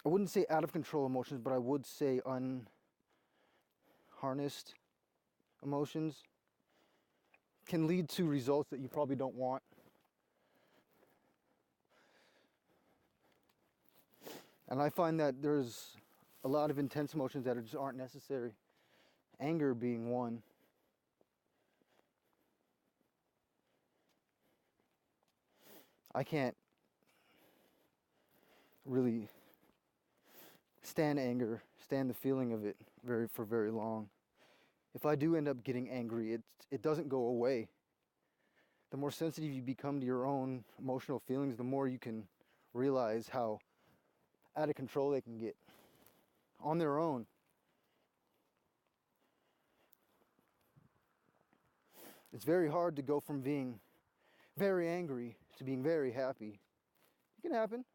I wouldn't say out of control emotions, but I would say unharnessed emotions can lead to results that you probably don't want. And I find that there's a lot of intense emotions that just aren't necessary. Anger being one. I can't really stand anger, stand the feeling of it for very long. if I do end up getting angry, it doesn't go away. The more sensitive you become to your own emotional feelings, the more you can realize how out of control they can get on their own. It's very hard to go from being very angry to being very happy. It can happen.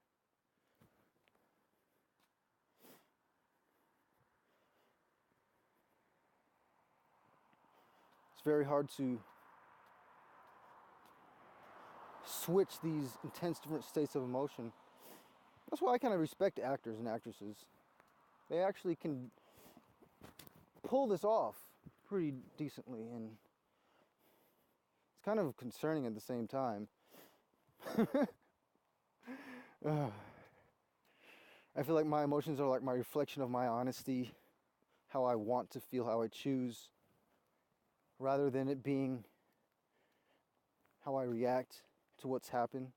It's very hard to switch these intense different states of emotion. That's why I kind of respect actors and actresses. They actually can pull this off pretty decently, and it's kind of concerning at the same time. I feel like my emotions are like my reflection of my honesty, how I want to feel, how I choose, rather than it being how I react to what's happened.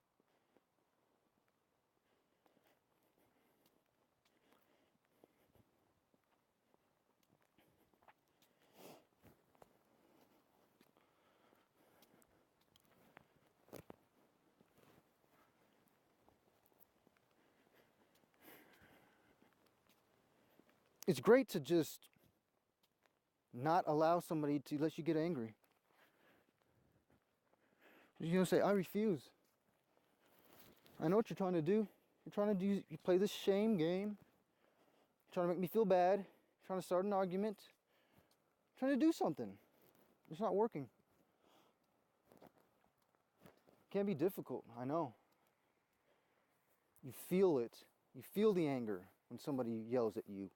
It's great to just not allow somebody to let you get angry. You know, say, I refuse. I know what you're trying to do. You're trying to do, you play this shame game. You're trying to make me feel bad. You're trying to start an argument. You're trying to do something. It's not working. It can be difficult, I know. You feel it. You feel the anger when somebody yells at you.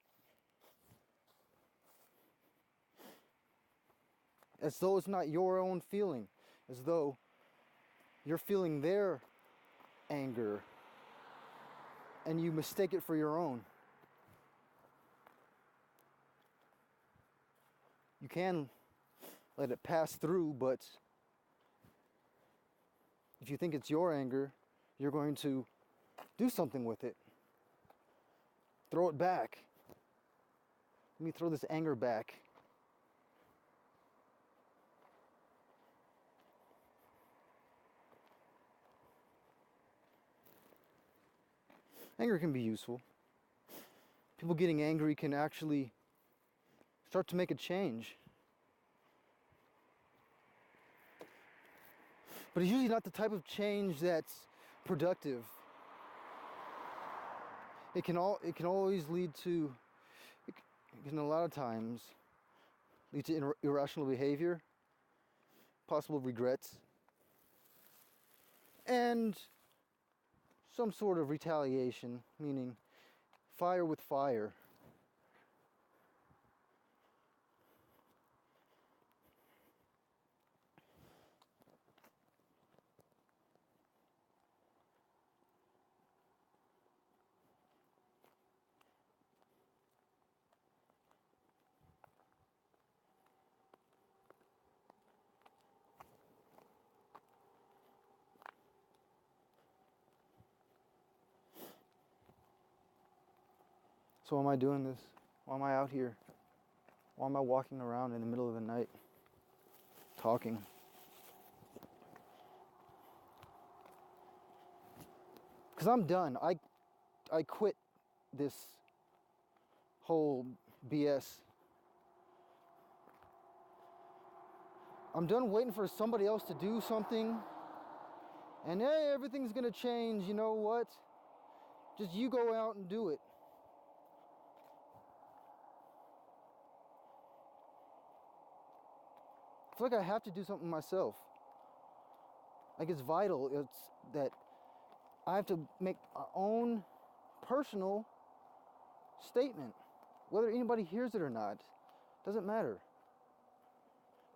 As though it's not your own feeling. As though you're feeling their anger and you mistake it for your own. You can let it pass through, but if you think it's your anger, you're going to do something with it. Throw it back. Let me throw this anger back. Anger can be useful. People getting angry can actually start to make a change. But it's usually not the type of change that's productive. It can always lead to, it can a lot of times lead to irrational behavior, possible regrets, and some sort of retaliation, meaning fire with fire. So why am I doing this? Why am I out here? Why am I walking around in the middle of the night talking? Because I'm done. I quit this whole BS. I'm done waiting for somebody else to do something. And hey, everything's gonna change. You know what? Just you go out and do it. I feel like I have to do something myself. Like it's vital. It's that I have to make my own personal statement. Whether anybody hears it or not, doesn't matter.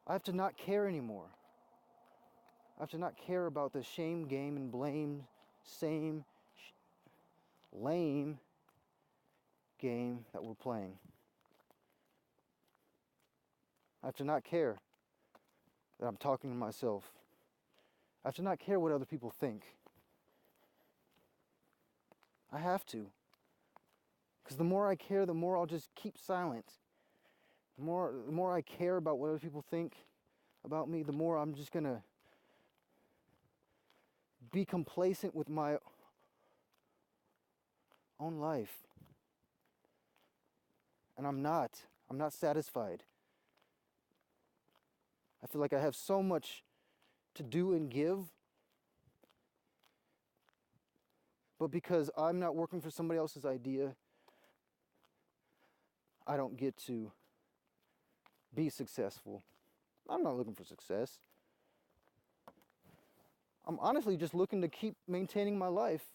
I have to not care anymore. I have to not care about the shame game and blame, same lame game that we're playing. I have to not care that I'm talking to myself. I have to not care what other people think. I have to. Because the more I care, the more I'll just keep silent. The more I care about what other people think about me, the more I'm just gonna be complacent with my own life. And I'm not satisfied. I feel like I have so much to do and give, but because I'm not working for somebody else's idea, I don't get to be successful. I'm not looking for success. I'm honestly just looking to keep maintaining my life.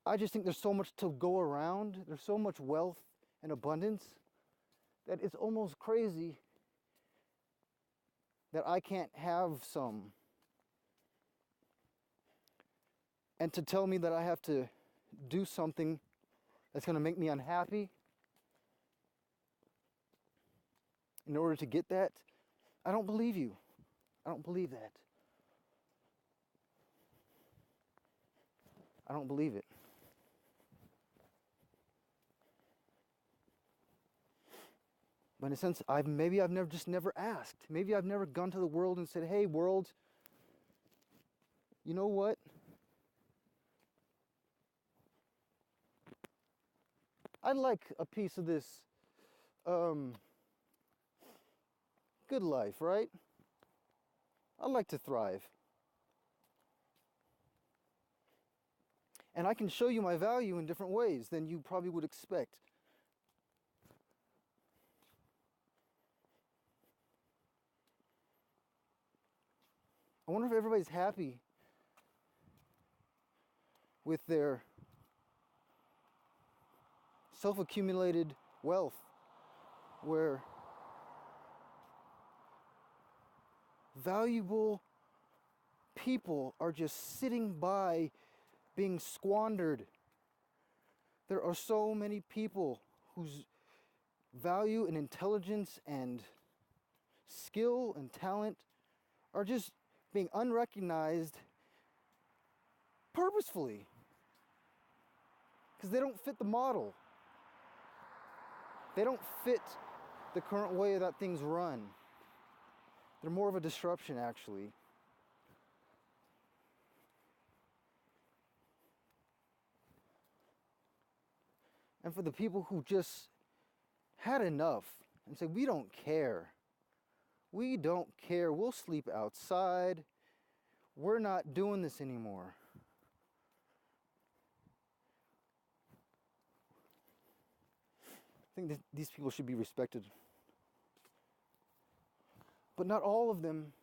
I just think there's so much to go around. There's so much wealth and abundance that it's almost crazy that I can't have some. And to tell me that I have to do something that's going to make me unhappy in order to get that, I don't believe you. I don't believe that. I don't believe it. But in a sense, I've never asked. Maybe I've never gone to the world and said, "Hey, world, you know what? I'd like a piece of this good life, right? I'd like to thrive. And I can show you my value in different ways than you probably would expect." I wonder if everybody's happy with their self-accumulated wealth, where valuable people are just sitting by being squandered. There are so many people whose value and intelligence and skill and talent are just being unrecognized purposefully because they don't fit the model. They don't fit the current way that things run. They're more of a disruption, actually. And for the people who just had enough and said, "We don't care. We don't care. We'll sleep outside. We're not doing this anymore." I think that these people should be respected. But not all of them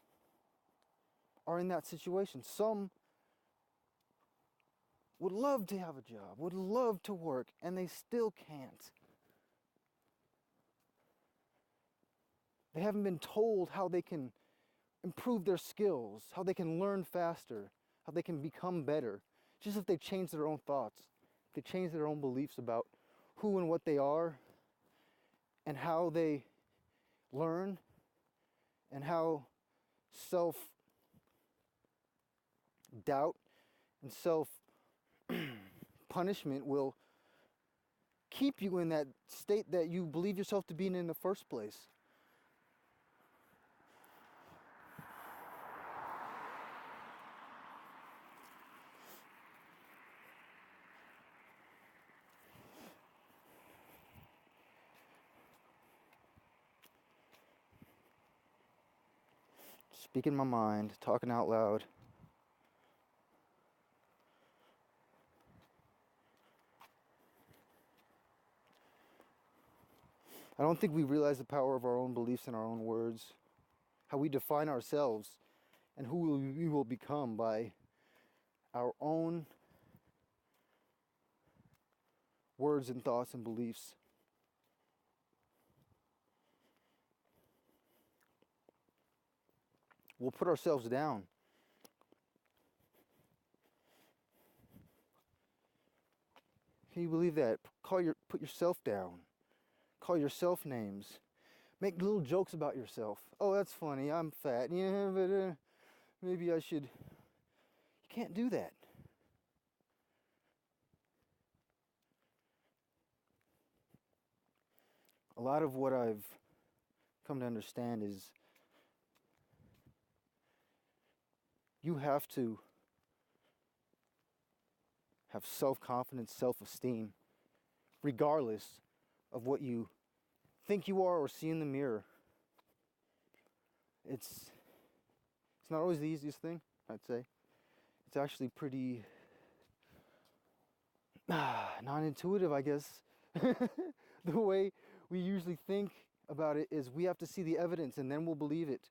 are in that situation. Some would love to have a job, would love to work, and they still can't. They haven't been told how they can improve their skills, how they can learn faster, how they can become better. Just if they change their own thoughts, if they change their own beliefs about who and what they are, and how they learn, and how self-doubt and self-punishment will keep you in that state that you believe yourself to be in the first place. Speaking my mind, talking out loud. I don't think we realize the power of our own beliefs and our own words, how we define ourselves and who we will become by our own words and thoughts and beliefs. We'll put ourselves down. Can you believe that? Put yourself down. Call yourself names. Make little jokes about yourself. "Oh, that's funny. I'm fat. Yeah, but maybe I should." You can't do that. a lot of what I've come to understand is you have to have self-confidence, self-esteem, regardless of what you think you are or see in the mirror. It's not always the easiest thing, I'd say. It's actually pretty non-intuitive, I guess. The way we usually think about it is we have to see the evidence and then we'll believe it.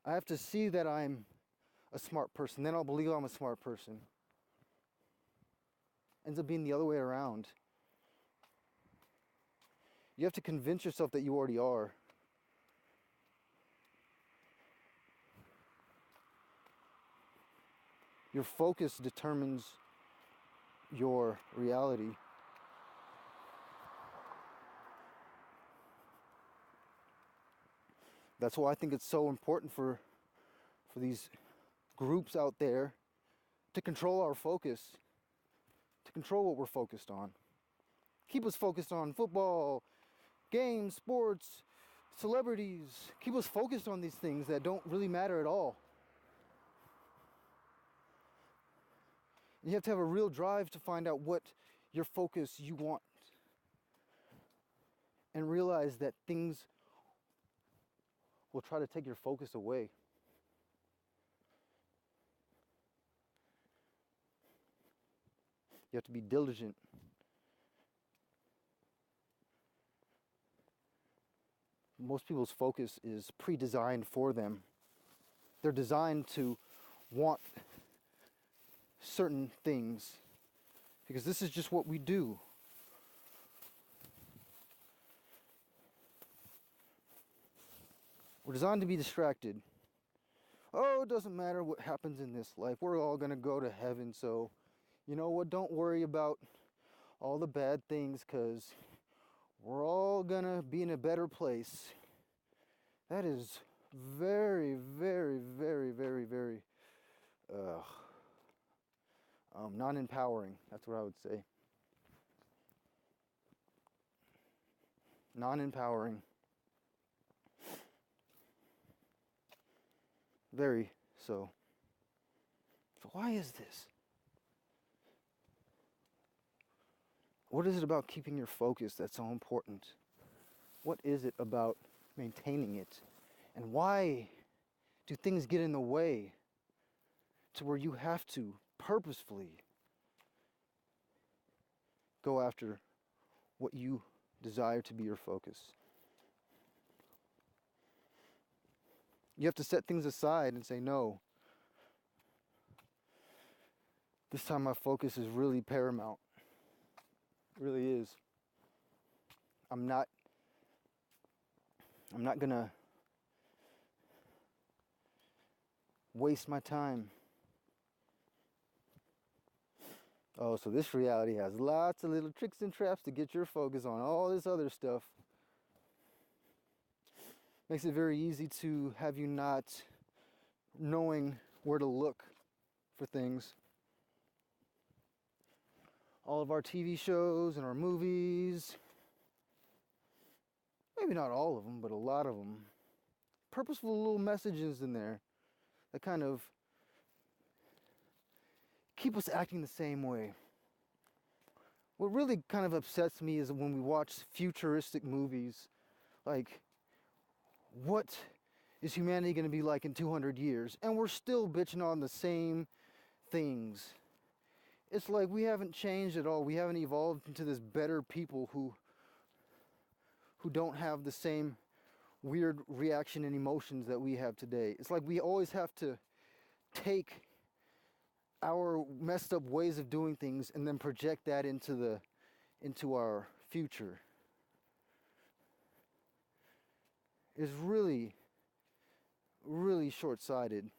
I have to see that I'm a smart person, then I'll believe I'm a smart person. Ends up being the other way around. You have to convince yourself that you already are. Your focus determines your reality. That's why I think it's so important for these groups out there to control our focus, to control what we're focused on. Keep us focused on football, games, sports, celebrities. Keep us focused on these things that don't really matter at all. You have to have a real drive to find out what your focus you want. And realize that things will try to take your focus away. You have to be diligent. Most people's focus is pre-designed for them. They're designed to want certain things because this is just what we do. We're designed to be distracted. Oh, it doesn't matter what happens in this life. We're all going to go to heaven, so you know what? Don't worry about all the bad things because we're all going to be in a better place. That is very, very, very, very, very non-empowering. That's what I would say. Non-empowering. Very so. So why is this? What is it about keeping your focus that's so important? What is it about maintaining it? And why do things get in the way to where you have to purposefully go after what you desire to be your focus? You have to set things aside and say, no, this time my focus is really paramount. It really is. I'm not gonna waste my time. Oh, so this reality has lots of little tricks and traps to get your focus on all this other stuff. Makes it very easy to have you not knowing where to look for things. All of our TV shows and our movies, maybe not all of them, but a lot of them, purposeful little messages in there that kind of keep us acting the same way. What really kind of upsets me is when we watch futuristic movies, like, what is humanity going to be like in 200 years? And we're still bitching on the same things. It's like we haven't changed at all. We haven't evolved into this better people who don't have the same weird reaction and emotions that we have today. It's like we always have to take our messed up ways of doing things and then project that into our future. Is really, really short-sighted.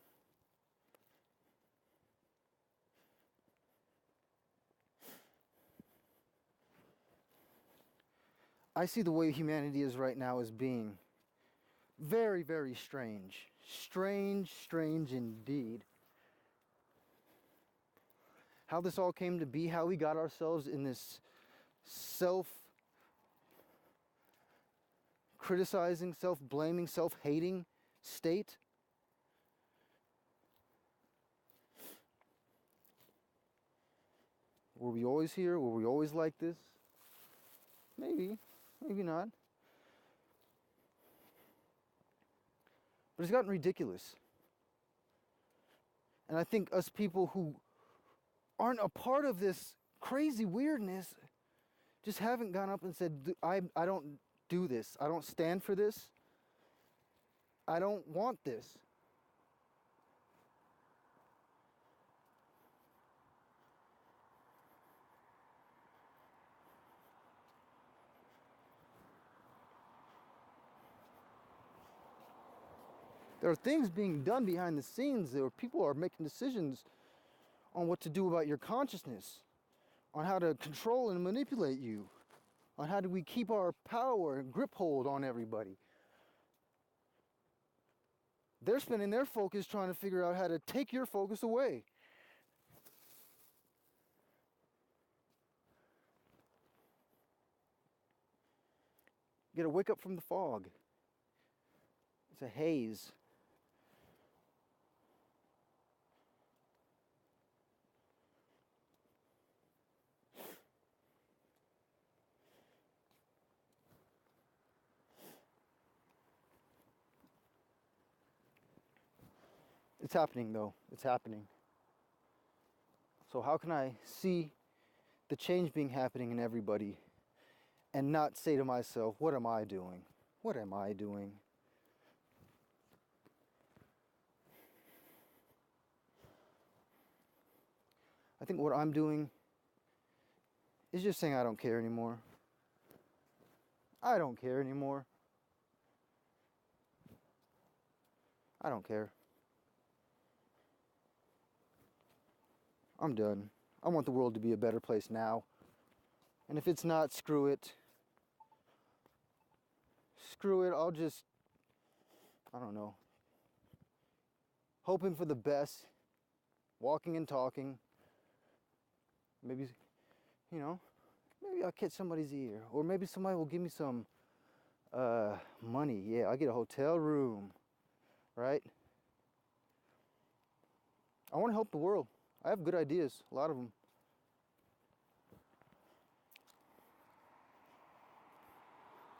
I see the way humanity is right now as being very, very strange. Strange indeed. How this all came to be, how we got ourselves in this self-criticizing, self-blaming, self-hating state? Were we always here? Were we always like this? Maybe, maybe not. But it's gotten ridiculous. And I think us people who aren't a part of this crazy weirdness just haven't gone up and said, I don't do this. I don't stand for this. I don't want this. There are things being done behind the scenes where people are making decisions on what to do about your consciousness, on how to control and manipulate you, on how do we keep our power and grip hold on everybody. They're spending their focus trying to figure out how to take your focus away. You gotta wake up from the fog. It's a haze. It's happening though. It's happening. So how can I see the change being happening in everybody and not say to myself, what am I doing? What am I doing? I think what I'm doing is just saying I don't care anymore. I don't care anymore. I don't care. I'm done. I want the world to be a better place now. And if it's not, screw it. Screw it. I'll just, I don't know, hoping for the best, walking and talking. Maybe, you know, maybe I'll catch somebody's ear. Or maybe somebody will give me some money. Yeah, I'll get a hotel room, right? I want to help the world. I have good ideas, a lot of them.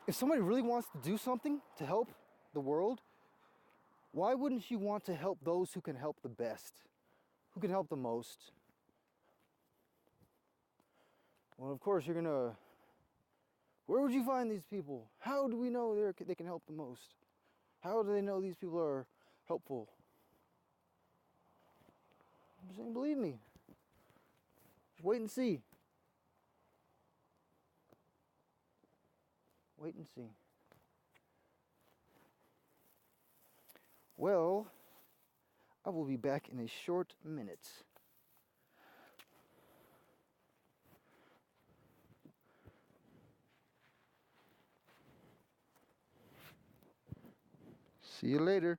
If somebody really wants to do something to help the world, why wouldn't you want to help those who can help the best, who can help the most? Well, of course, you're gonna, where would you find these people? How do we know they can help the most? How do they know these people are helpful? I'm saying, believe me. Just wait and see. Wait and see. Well, I will be back in a short minute. See you later.